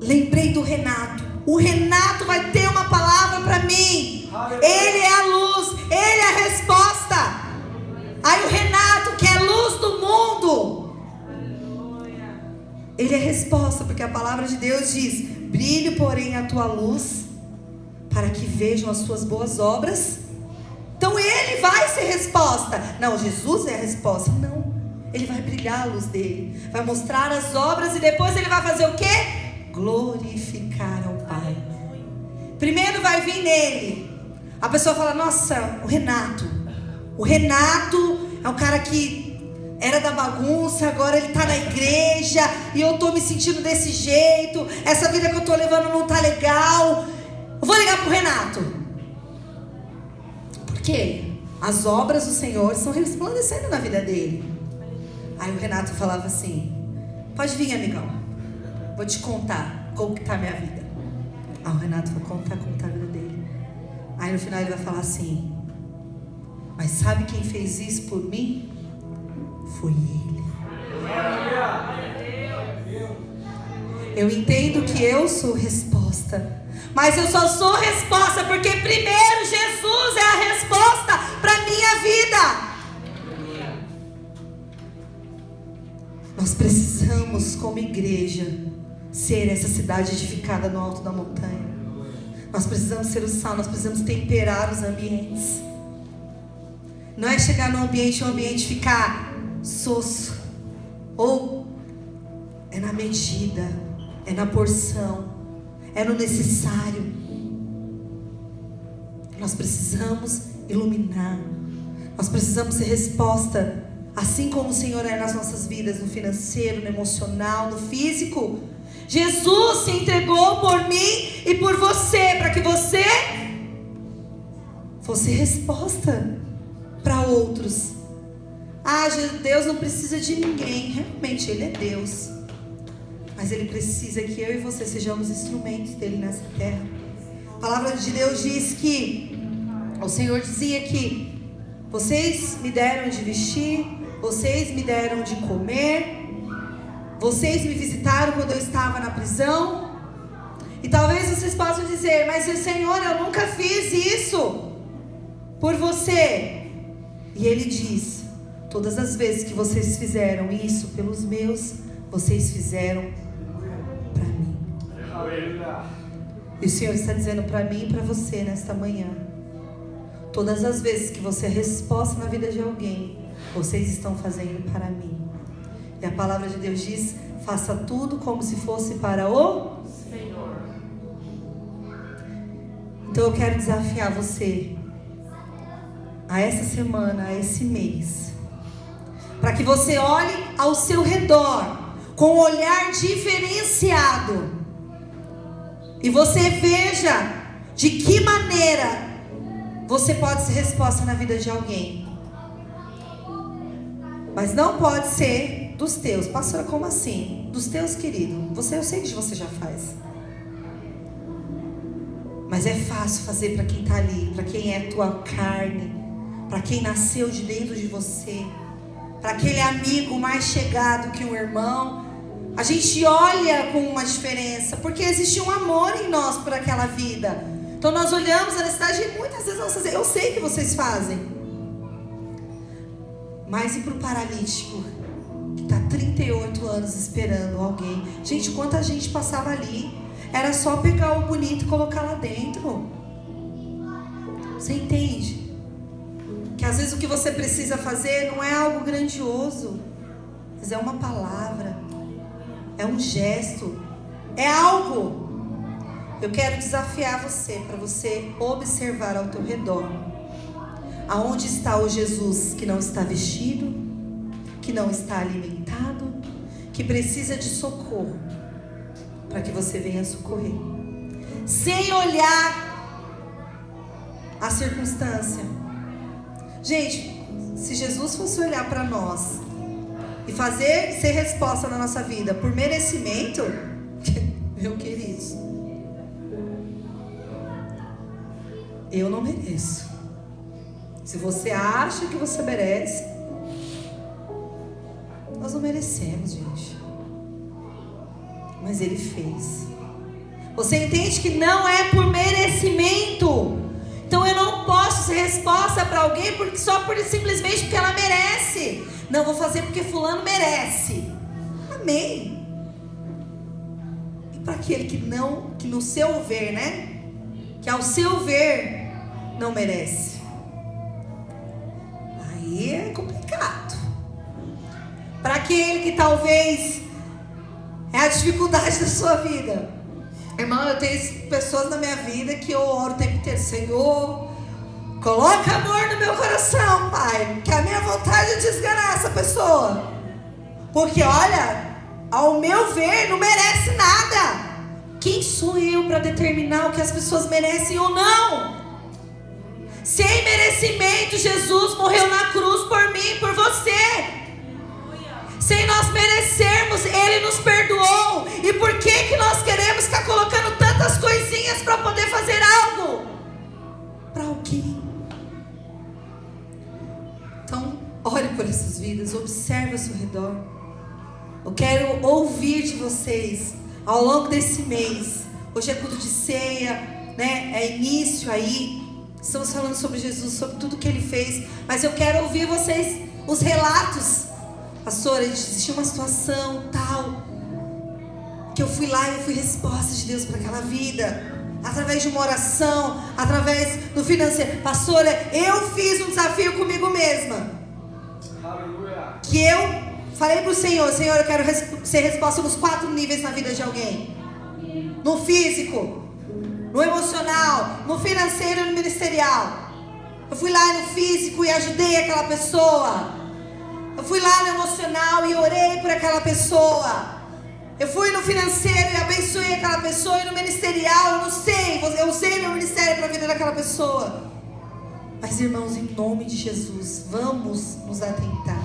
lembrei do Renato. O Renato vai ter uma palavra para mim. Ele é a luz, ele é a resposta. Aí o Renato, que é a luz do mundo, ele é a resposta, porque a palavra de Deus diz: brilhe, porém, a tua luz, para que vejam as tuas boas obras. Então ele vai ser resposta. Não, Jesus é a resposta. Não, ele vai brilhar a luz dele, vai mostrar as obras, e depois ele vai fazer o quê? Glorificar ao Pai. Primeiro vai vir nele. A pessoa fala: nossa, o Renato é um cara que era da bagunça, agora ele está na igreja, e eu estou me sentindo desse jeito, essa vida que eu estou levando não está legal. Eu vou ligar para o Renato. Por quê? As obras do Senhor estão resplandecendo na vida dele. Aí o Renato falava assim: pode vir, amigão, vou te contar como que está a minha vida. Aí o Renato vai contar como está a vida dele. Aí no final ele vai falar assim: mas sabe quem fez isso por mim? Foi ele. Eu entendo que eu sou resposta, mas eu só sou resposta porque primeiro Jesus é a resposta para a minha vida. Nós precisamos, como igreja, ser essa cidade edificada no alto da montanha. Nós precisamos ser o sal, nós precisamos temperar os ambientes. Não é chegar no ambiente e o ambiente ficar sosso. Ou é na medida, é na porção, é no necessário. Nós precisamos iluminar. Nós precisamos ser resposta, assim como o Senhor é nas nossas vidas, no financeiro, no emocional, no físico. Jesus se entregou por mim e por você, para que você fosse resposta para outros. Ah, Deus não precisa de ninguém. Realmente Ele é Deus, mas Ele precisa que eu e você sejamos instrumentos dEle nessa terra. A palavra de Deus diz que o Senhor dizia que vocês me deram de vestir, vocês me deram de comer, vocês me visitaram quando eu estava na prisão. E talvez vocês possam dizer: mas Senhor, eu nunca fiz isso por você. E Ele diz: todas as vezes que vocês fizeram isso pelos meus, vocês fizeram para mim. E o Senhor está dizendo para mim e para você nesta manhã: todas as vezes que você é resposta na vida de alguém, vocês estão fazendo para mim. E a palavra de Deus diz: faça tudo como se fosse para o Senhor. Então eu quero desafiar você a essa semana, a esse mês, para que você olhe ao seu redor com um olhar diferenciado e você veja de que maneira você pode ser resposta na vida de alguém. Mas não pode ser dos teus. Pastora, como assim? Dos teus, querido. Eu sei que você já faz. Mas é fácil fazer para quem está ali, para quem é tua carne, para quem nasceu de dentro de você, para aquele amigo mais chegado que um irmão. A gente olha com uma diferença, porque existe um amor em nós por aquela vida. Então nós olhamos a necessidade e muitas vezes eu sei que vocês fazem. Mas e para o paralítico que está 38 anos esperando alguém? Gente, quanta gente passava ali. Era só pegar o bonito e colocar lá dentro. Você entende? Que às vezes o que você precisa fazer não é algo grandioso, mas é uma palavra, é um gesto, é algo. Eu quero desafiar você, para você observar ao teu redor. Aonde está o Jesus que não está vestido, que não está alimentado, que precisa de socorro, para que você venha socorrer, sem olhar a circunstância. Gente, se Jesus fosse olhar para nós e ser resposta na nossa vida por merecimento, meu queridos, eu não mereço. Se você acha que você merece, nós não merecemos, gente. Mas Ele fez. Você entende que não é por merecimento. Então eu não posso ser resposta para alguém simplesmente porque ela merece. Não, vou fazer porque fulano merece. Amém. E para aquele que no seu ver, né? Que ao seu ver não merece. Aí é complicado. Para aquele que talvez é a dificuldade da sua vida. Irmão, eu tenho pessoas na minha vida que eu oro o tempo inteiro: Senhor, coloca amor no meu coração, Pai, que a minha vontade é desganar essa pessoa. Porque olha, ao meu ver, não merece nada. Quem sou eu para determinar o que as pessoas merecem ou não? Sem merecimento, Jesus morreu na cruz por mim e por você. Sem nós merecermos, Ele nos perdoou. E por que nós queremos ficar colocando tantas coisinhas para poder fazer algo para alguém? Então, ore por essas vidas, observe ao seu redor. Eu quero ouvir de vocês ao longo desse mês. Hoje é culto de ceia, né? É início aí. Estamos falando sobre Jesus, sobre tudo que Ele fez. Mas eu quero ouvir vocês, os relatos. Pastora, existiu uma situação tal, que eu fui lá e eu fui resposta de Deus para aquela vida. Através de uma oração, através do financeiro. Pastora, eu fiz um desafio comigo mesma. Aleluia. Que eu falei para o Senhor: Senhor, eu quero ser resposta nos 4 níveis na vida de alguém. No físico, no emocional, no financeiro e no ministerial. Eu fui lá no físico e ajudei aquela pessoa. Eu fui lá no emocional e orei por aquela pessoa. Eu fui no financeiro e abençoei aquela pessoa. E no ministerial, eu usei meu ministério para a vida daquela pessoa. Mas irmãos, em nome de Jesus, vamos nos atentar.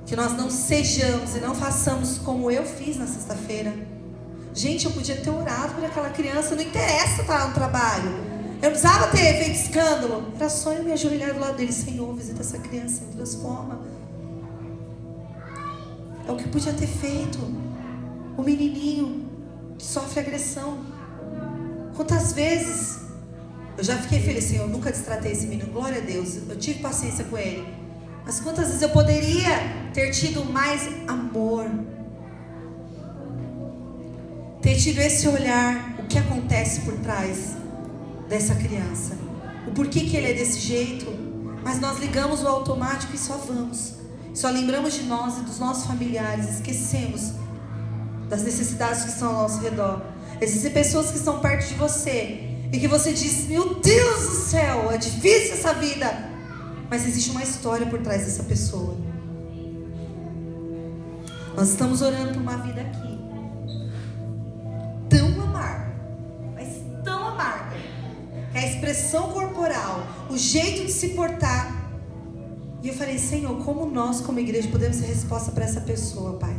Que nós não sejamos e não façamos como eu fiz na sexta-feira. Gente, eu podia ter orado por aquela criança. Não interessa estar no trabalho. Eu não precisava ter feito escândalo. Era só eu me ajoelhar do lado dele: Senhor, visita essa criança, me transforma. É o que eu podia ter feito. O menininho que sofre agressão. Quantas vezes eu já fiquei feliz: Senhor, eu nunca destratei esse menino. Glória a Deus, eu tive paciência com ele. Mas quantas vezes eu poderia ter tido mais amor, ter tido esse olhar, o que acontece por trás dessa criança, o porquê que ele é desse jeito. Mas nós ligamos o automático e só vamos, só lembramos de nós e dos nossos familiares, esquecemos das necessidades que estão ao nosso redor. Existem pessoas que estão perto de você e que você diz: meu Deus do céu, é difícil essa vida. Mas existe uma história por trás dessa pessoa. Nós estamos orando por uma vida aqui tão amarga, mas tão amarga, que a expressão corporal, o jeito de se portar. E eu falei: Senhor, como nós como igreja podemos ser resposta para essa pessoa, Pai?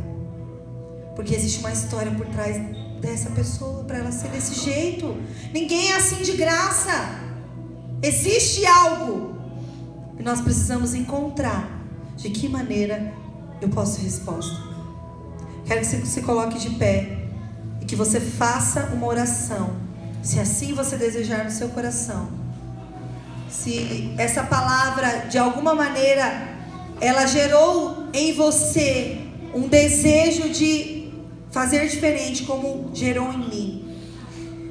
Porque existe uma história por trás dessa pessoa, para ela ser desse jeito. Ninguém é assim de graça. Existe algo e nós precisamos encontrar de que maneira eu posso ser resposta. Quero que você se coloque de pé e que você faça uma oração, se assim você desejar no seu coração. Se essa palavra de alguma maneira ela gerou em você um desejo de fazer diferente, como gerou em mim,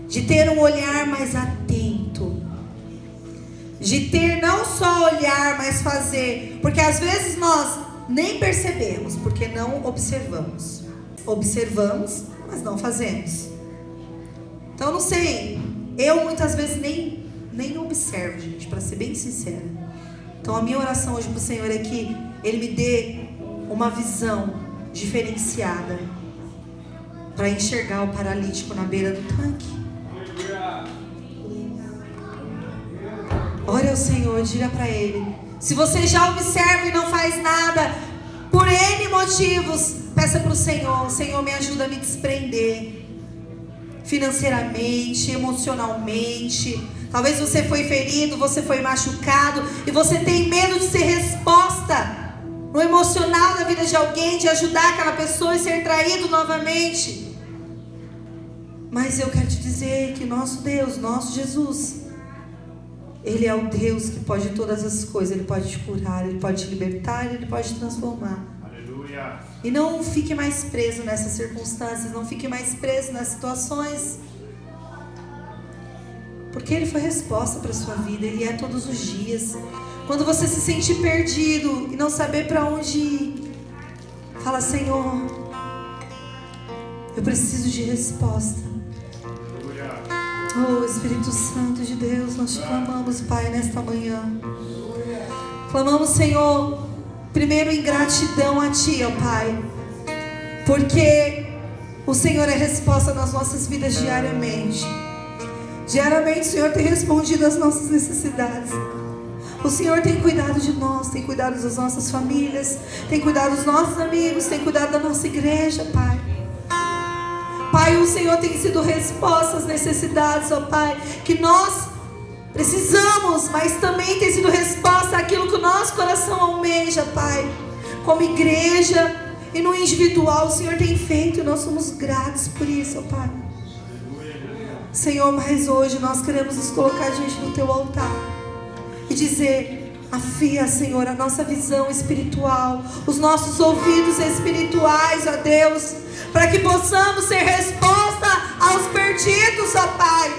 de ter um olhar mais atento, de ter não só olhar, mas fazer, porque às vezes nós nem percebemos, porque não observamos, mas não fazemos. Então não sei, eu muitas vezes nem observo, gente, para ser bem sincera. Então a minha oração hoje para o Senhor é que Ele me dê uma visão diferenciada para enxergar o paralítico na beira do tanque. Ore ao Senhor e diga para Ele. Se você já observa e não faz nada, por N motivos, peça para o Senhor: Senhor, me ajuda a me desprender financeiramente, emocionalmente. Talvez você foi ferido, você foi machucado e você tem medo de ser resposta no emocional da vida de alguém, de ajudar aquela pessoa e ser traído novamente. Mas eu quero te dizer que nosso Deus, nosso Jesus, Ele é o Deus que pode todas as coisas. Ele pode te curar, Ele pode te libertar, Ele pode te transformar. Aleluia. E não fique mais preso nessas circunstâncias, não fique mais preso nas situações. Porque Ele foi resposta para a sua vida, Ele é todos os dias. Quando você se sente perdido e não saber para onde ir, fala: Senhor, eu preciso de resposta. Oh, Espírito Santo de Deus, nós te clamamos, Pai, nesta manhã. Clamamos, Senhor, primeiro em gratidão a Ti, ó Pai, porque o Senhor é resposta nas nossas vidas diariamente. Diariamente o Senhor tem respondido às nossas necessidades. O Senhor tem cuidado de nós, tem cuidado das nossas famílias, tem cuidado dos nossos amigos, tem cuidado da nossa igreja, Pai. Pai, o Senhor tem sido resposta às necessidades, ó Pai, que nós precisamos, mas também tem sido resposta àquilo que o nosso coração almeja, Pai. Como igreja e no individual, o Senhor tem feito e nós somos gratos por isso, ó Pai. Senhor, mas hoje nós queremos nos colocar diante do Teu altar e dizer: afia, Senhor, a nossa visão espiritual, os nossos ouvidos espirituais, ó Deus, para que possamos ser resposta aos perdidos, ó Pai.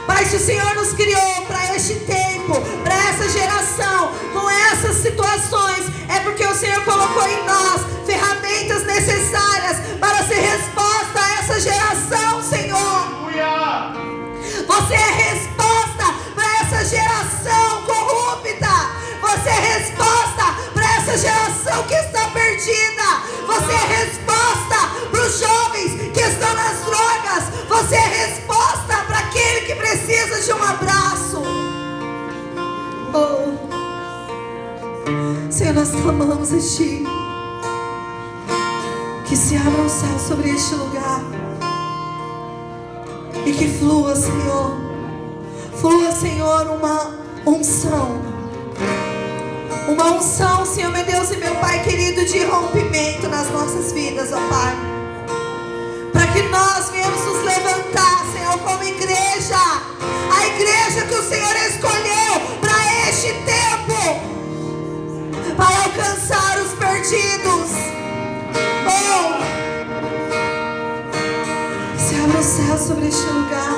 Pai, se o Senhor nos criou para este tempo, para essa geração, com essas situações, é porque o Senhor colocou em nós ferramentas necessárias para ser resposta a essa geração, Senhor. Você é resposta para essa geração corrupta. Você é resposta para essa geração que está perdida. Você é resposta para os jovens que estão nas drogas. Você é resposta para aquele que precisa de um abraço. Oh, Senhor, nós clamamos a Ti, que se abra o céu sobre este lugar e que flua, Senhor, uma unção, Senhor, meu Deus e meu Pai querido, de rompimento nas nossas vidas, ó Pai, para que nós venhamos nos levantar, Senhor, como igreja, a igreja que o Senhor escolheu para este tempo, para alcançar os perdidos. Oh, se abra o céu sobre este lugar.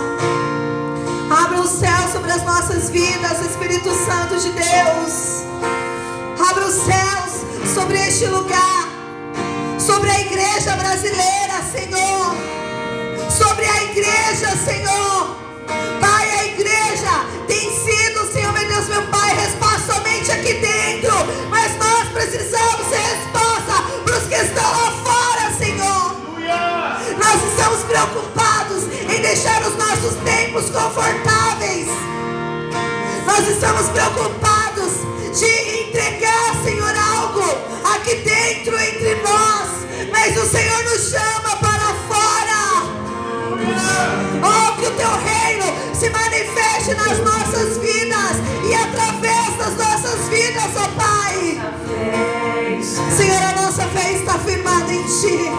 Abra o céu sobre as nossas vidas, Espírito Santo de Deus. Abra os céus sobre este lugar, sobre a igreja brasileira, Senhor. Sobre a igreja, Senhor. Pai, a igreja tem sido, Senhor, meu Deus, meu Pai, resposta somente aqui dentro. Mas nós precisamos ser resposta para os que estão lá fora, Senhor. Nós estamos preocupados em deixar os nossos tempos confortáveis. Nós estamos preocupados de entregar, Senhor, algo aqui dentro entre nós. Mas o Senhor nos chama para fora. Oh, que o Teu reino se manifeste nas nossas vidas e através das nossas vidas, ó Pai. Senhor, a nossa fé está firmada em Ti.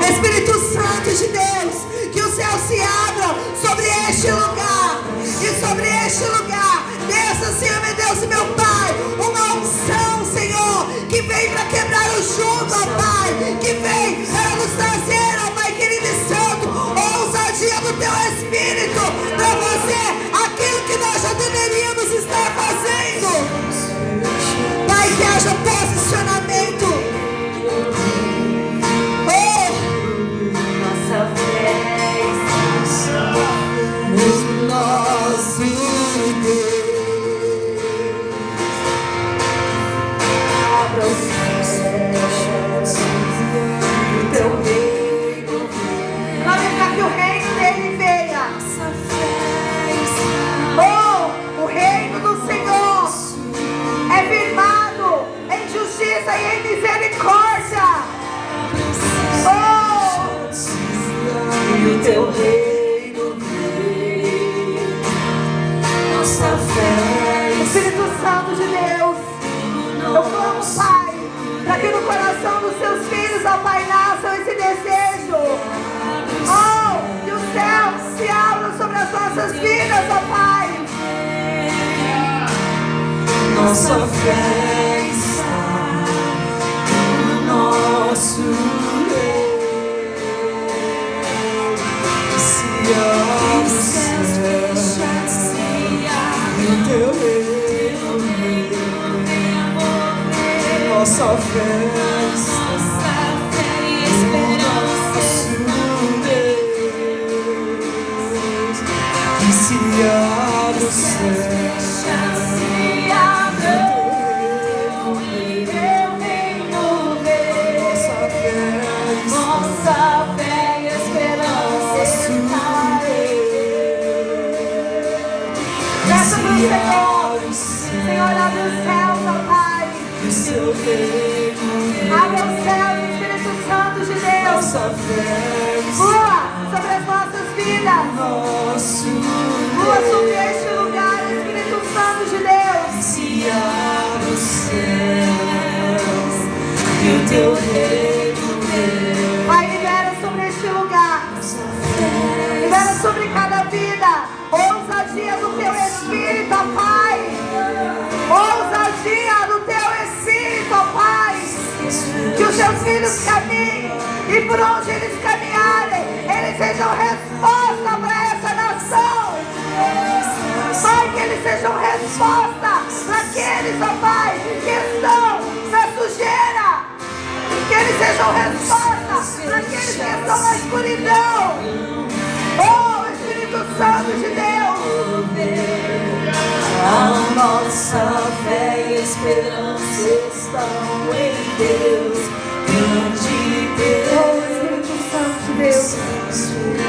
Espírito Santo de Deus, que os céus se abram sobre este lugar. E sobre este lugar desça, Senhor, meu Deus e meu Pai, uma unção, Senhor, que vem para quebrar o jugo, ó Pai, que vem para nos trazer, ó Pai querido e santo, ousadia do Teu Espírito para fazer aquilo que nós já deveríamos estar fazendo. Pai, que haja posicionamento. E em misericórdia. Oh, e o Teu reino vem, nossa fé. Espírito Santo de Deus, eu clamo, Pai, para que no coração dos Seus filhos, ó Pai, nasçam esse desejo. Oh, que os céus se abram sobre as nossas vidas, ó Pai. Nossa fé está no nome nosso Rei, que se abre o céu, e o teu reino vem, nossa festa, e esperança. que se abre o céu, Se abre e teu reino vem, nossa fé e esperança está Peça pro Senhor, Senhor, abre os céus, ó Pai. que seu reino Abre os céus, Espírito Santo de Deus. nossa festa, Voa sobre as nossas vidas. nosso Voa sobre este lugar, Espírito Santo de Deus. se abre os céus, e o teu reino vem, Pai, libera sobre este lugar. Libera sobre cada vida. Ousadia do teu Espírito, ó Pai. Ousadia do teu Espírito, ó Pai. Que os teus filhos caminhem e por onde eles caminharem, eles sejam resposta para essa nação. Pai, que eles sejam resposta para aqueles, ó Pai, que estão na sujeira. Que eles sejam resposta para aqueles que estão na escuridão. Oh, Espírito Santo de Deus. a nossa fé e esperança estão em Deus, grande Oh, Deus. Espírito Santo de Deus.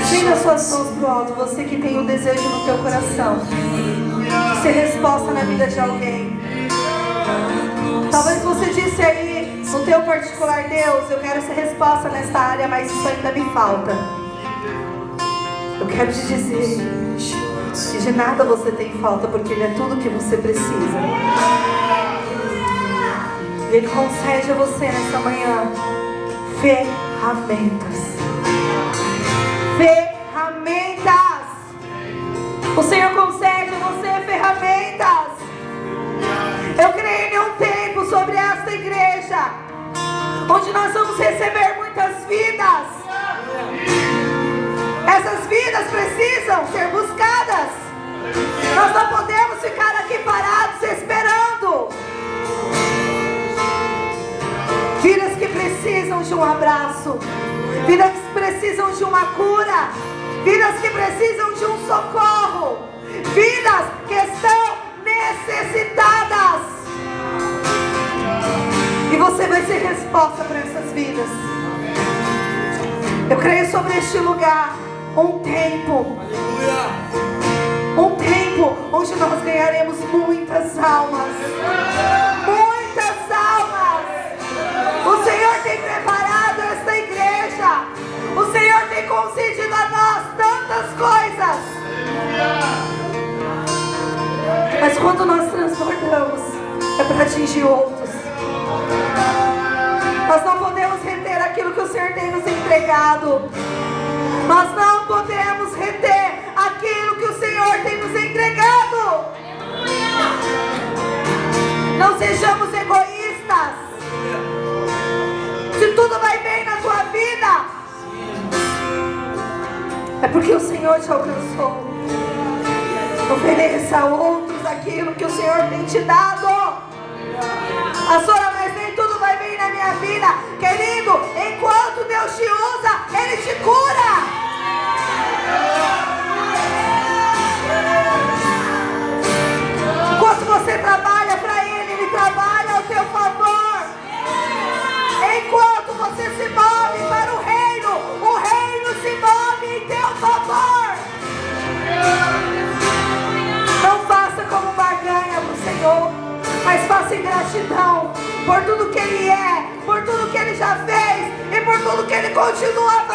Estenda suas mãos pro alto, você que tem um desejo no teu coração de ser resposta na vida de alguém. Talvez você disse aí no teu particular: Deus, eu quero ser resposta nesta área, mas isso ainda me falta. Eu quero te dizer que de nada você tem falta, porque Ele é tudo que você precisa. Ele concede a você nessa manhã ferramentas. Ferramentas. O Senhor concede a você ferramentas. Eu creio em um tempo sobre esta igreja, onde nós vamos receber muitas vidas. Essas vidas precisam ser buscadas. Nós não podemos ficar aqui parados esperando. Vidas que precisam de um abraço, vidas que precisam de uma cura, vidas que precisam de um socorro, vidas que estão necessitadas. E você vai ser resposta para essas vidas. Eu creio sobre este lugar um tempo onde nós ganharemos muitas almas. Muitas almas. O Senhor tem preparado esta igreja. O Senhor tem concedido a nós tantas coisas. Mas quando nós transbordamos, é para atingir outros. Nós não podemos reter aquilo que o Senhor tem nos entregado. Nós não podemos reter aquilo que o Senhor tem nos entregado. Não sejamos egoístas. Se tudo vai bem na tua vida, é porque o Senhor te alcançou. Ofereça a outros aquilo que o Senhor tem te dado. Pastora, mas nem tudo vai bem na minha vida. Querido, enquanto Deus te usa, Ele te cura. Enquanto você trabalha para Ele, Ele trabalha ao teu favor. Enquanto você se move para o reino se move em teu favor. Não faça como barganha para o Senhor, mas faça em gratidão por tudo que Ele é, por tudo que Ele já fez e por tudo que Ele continua fazendo.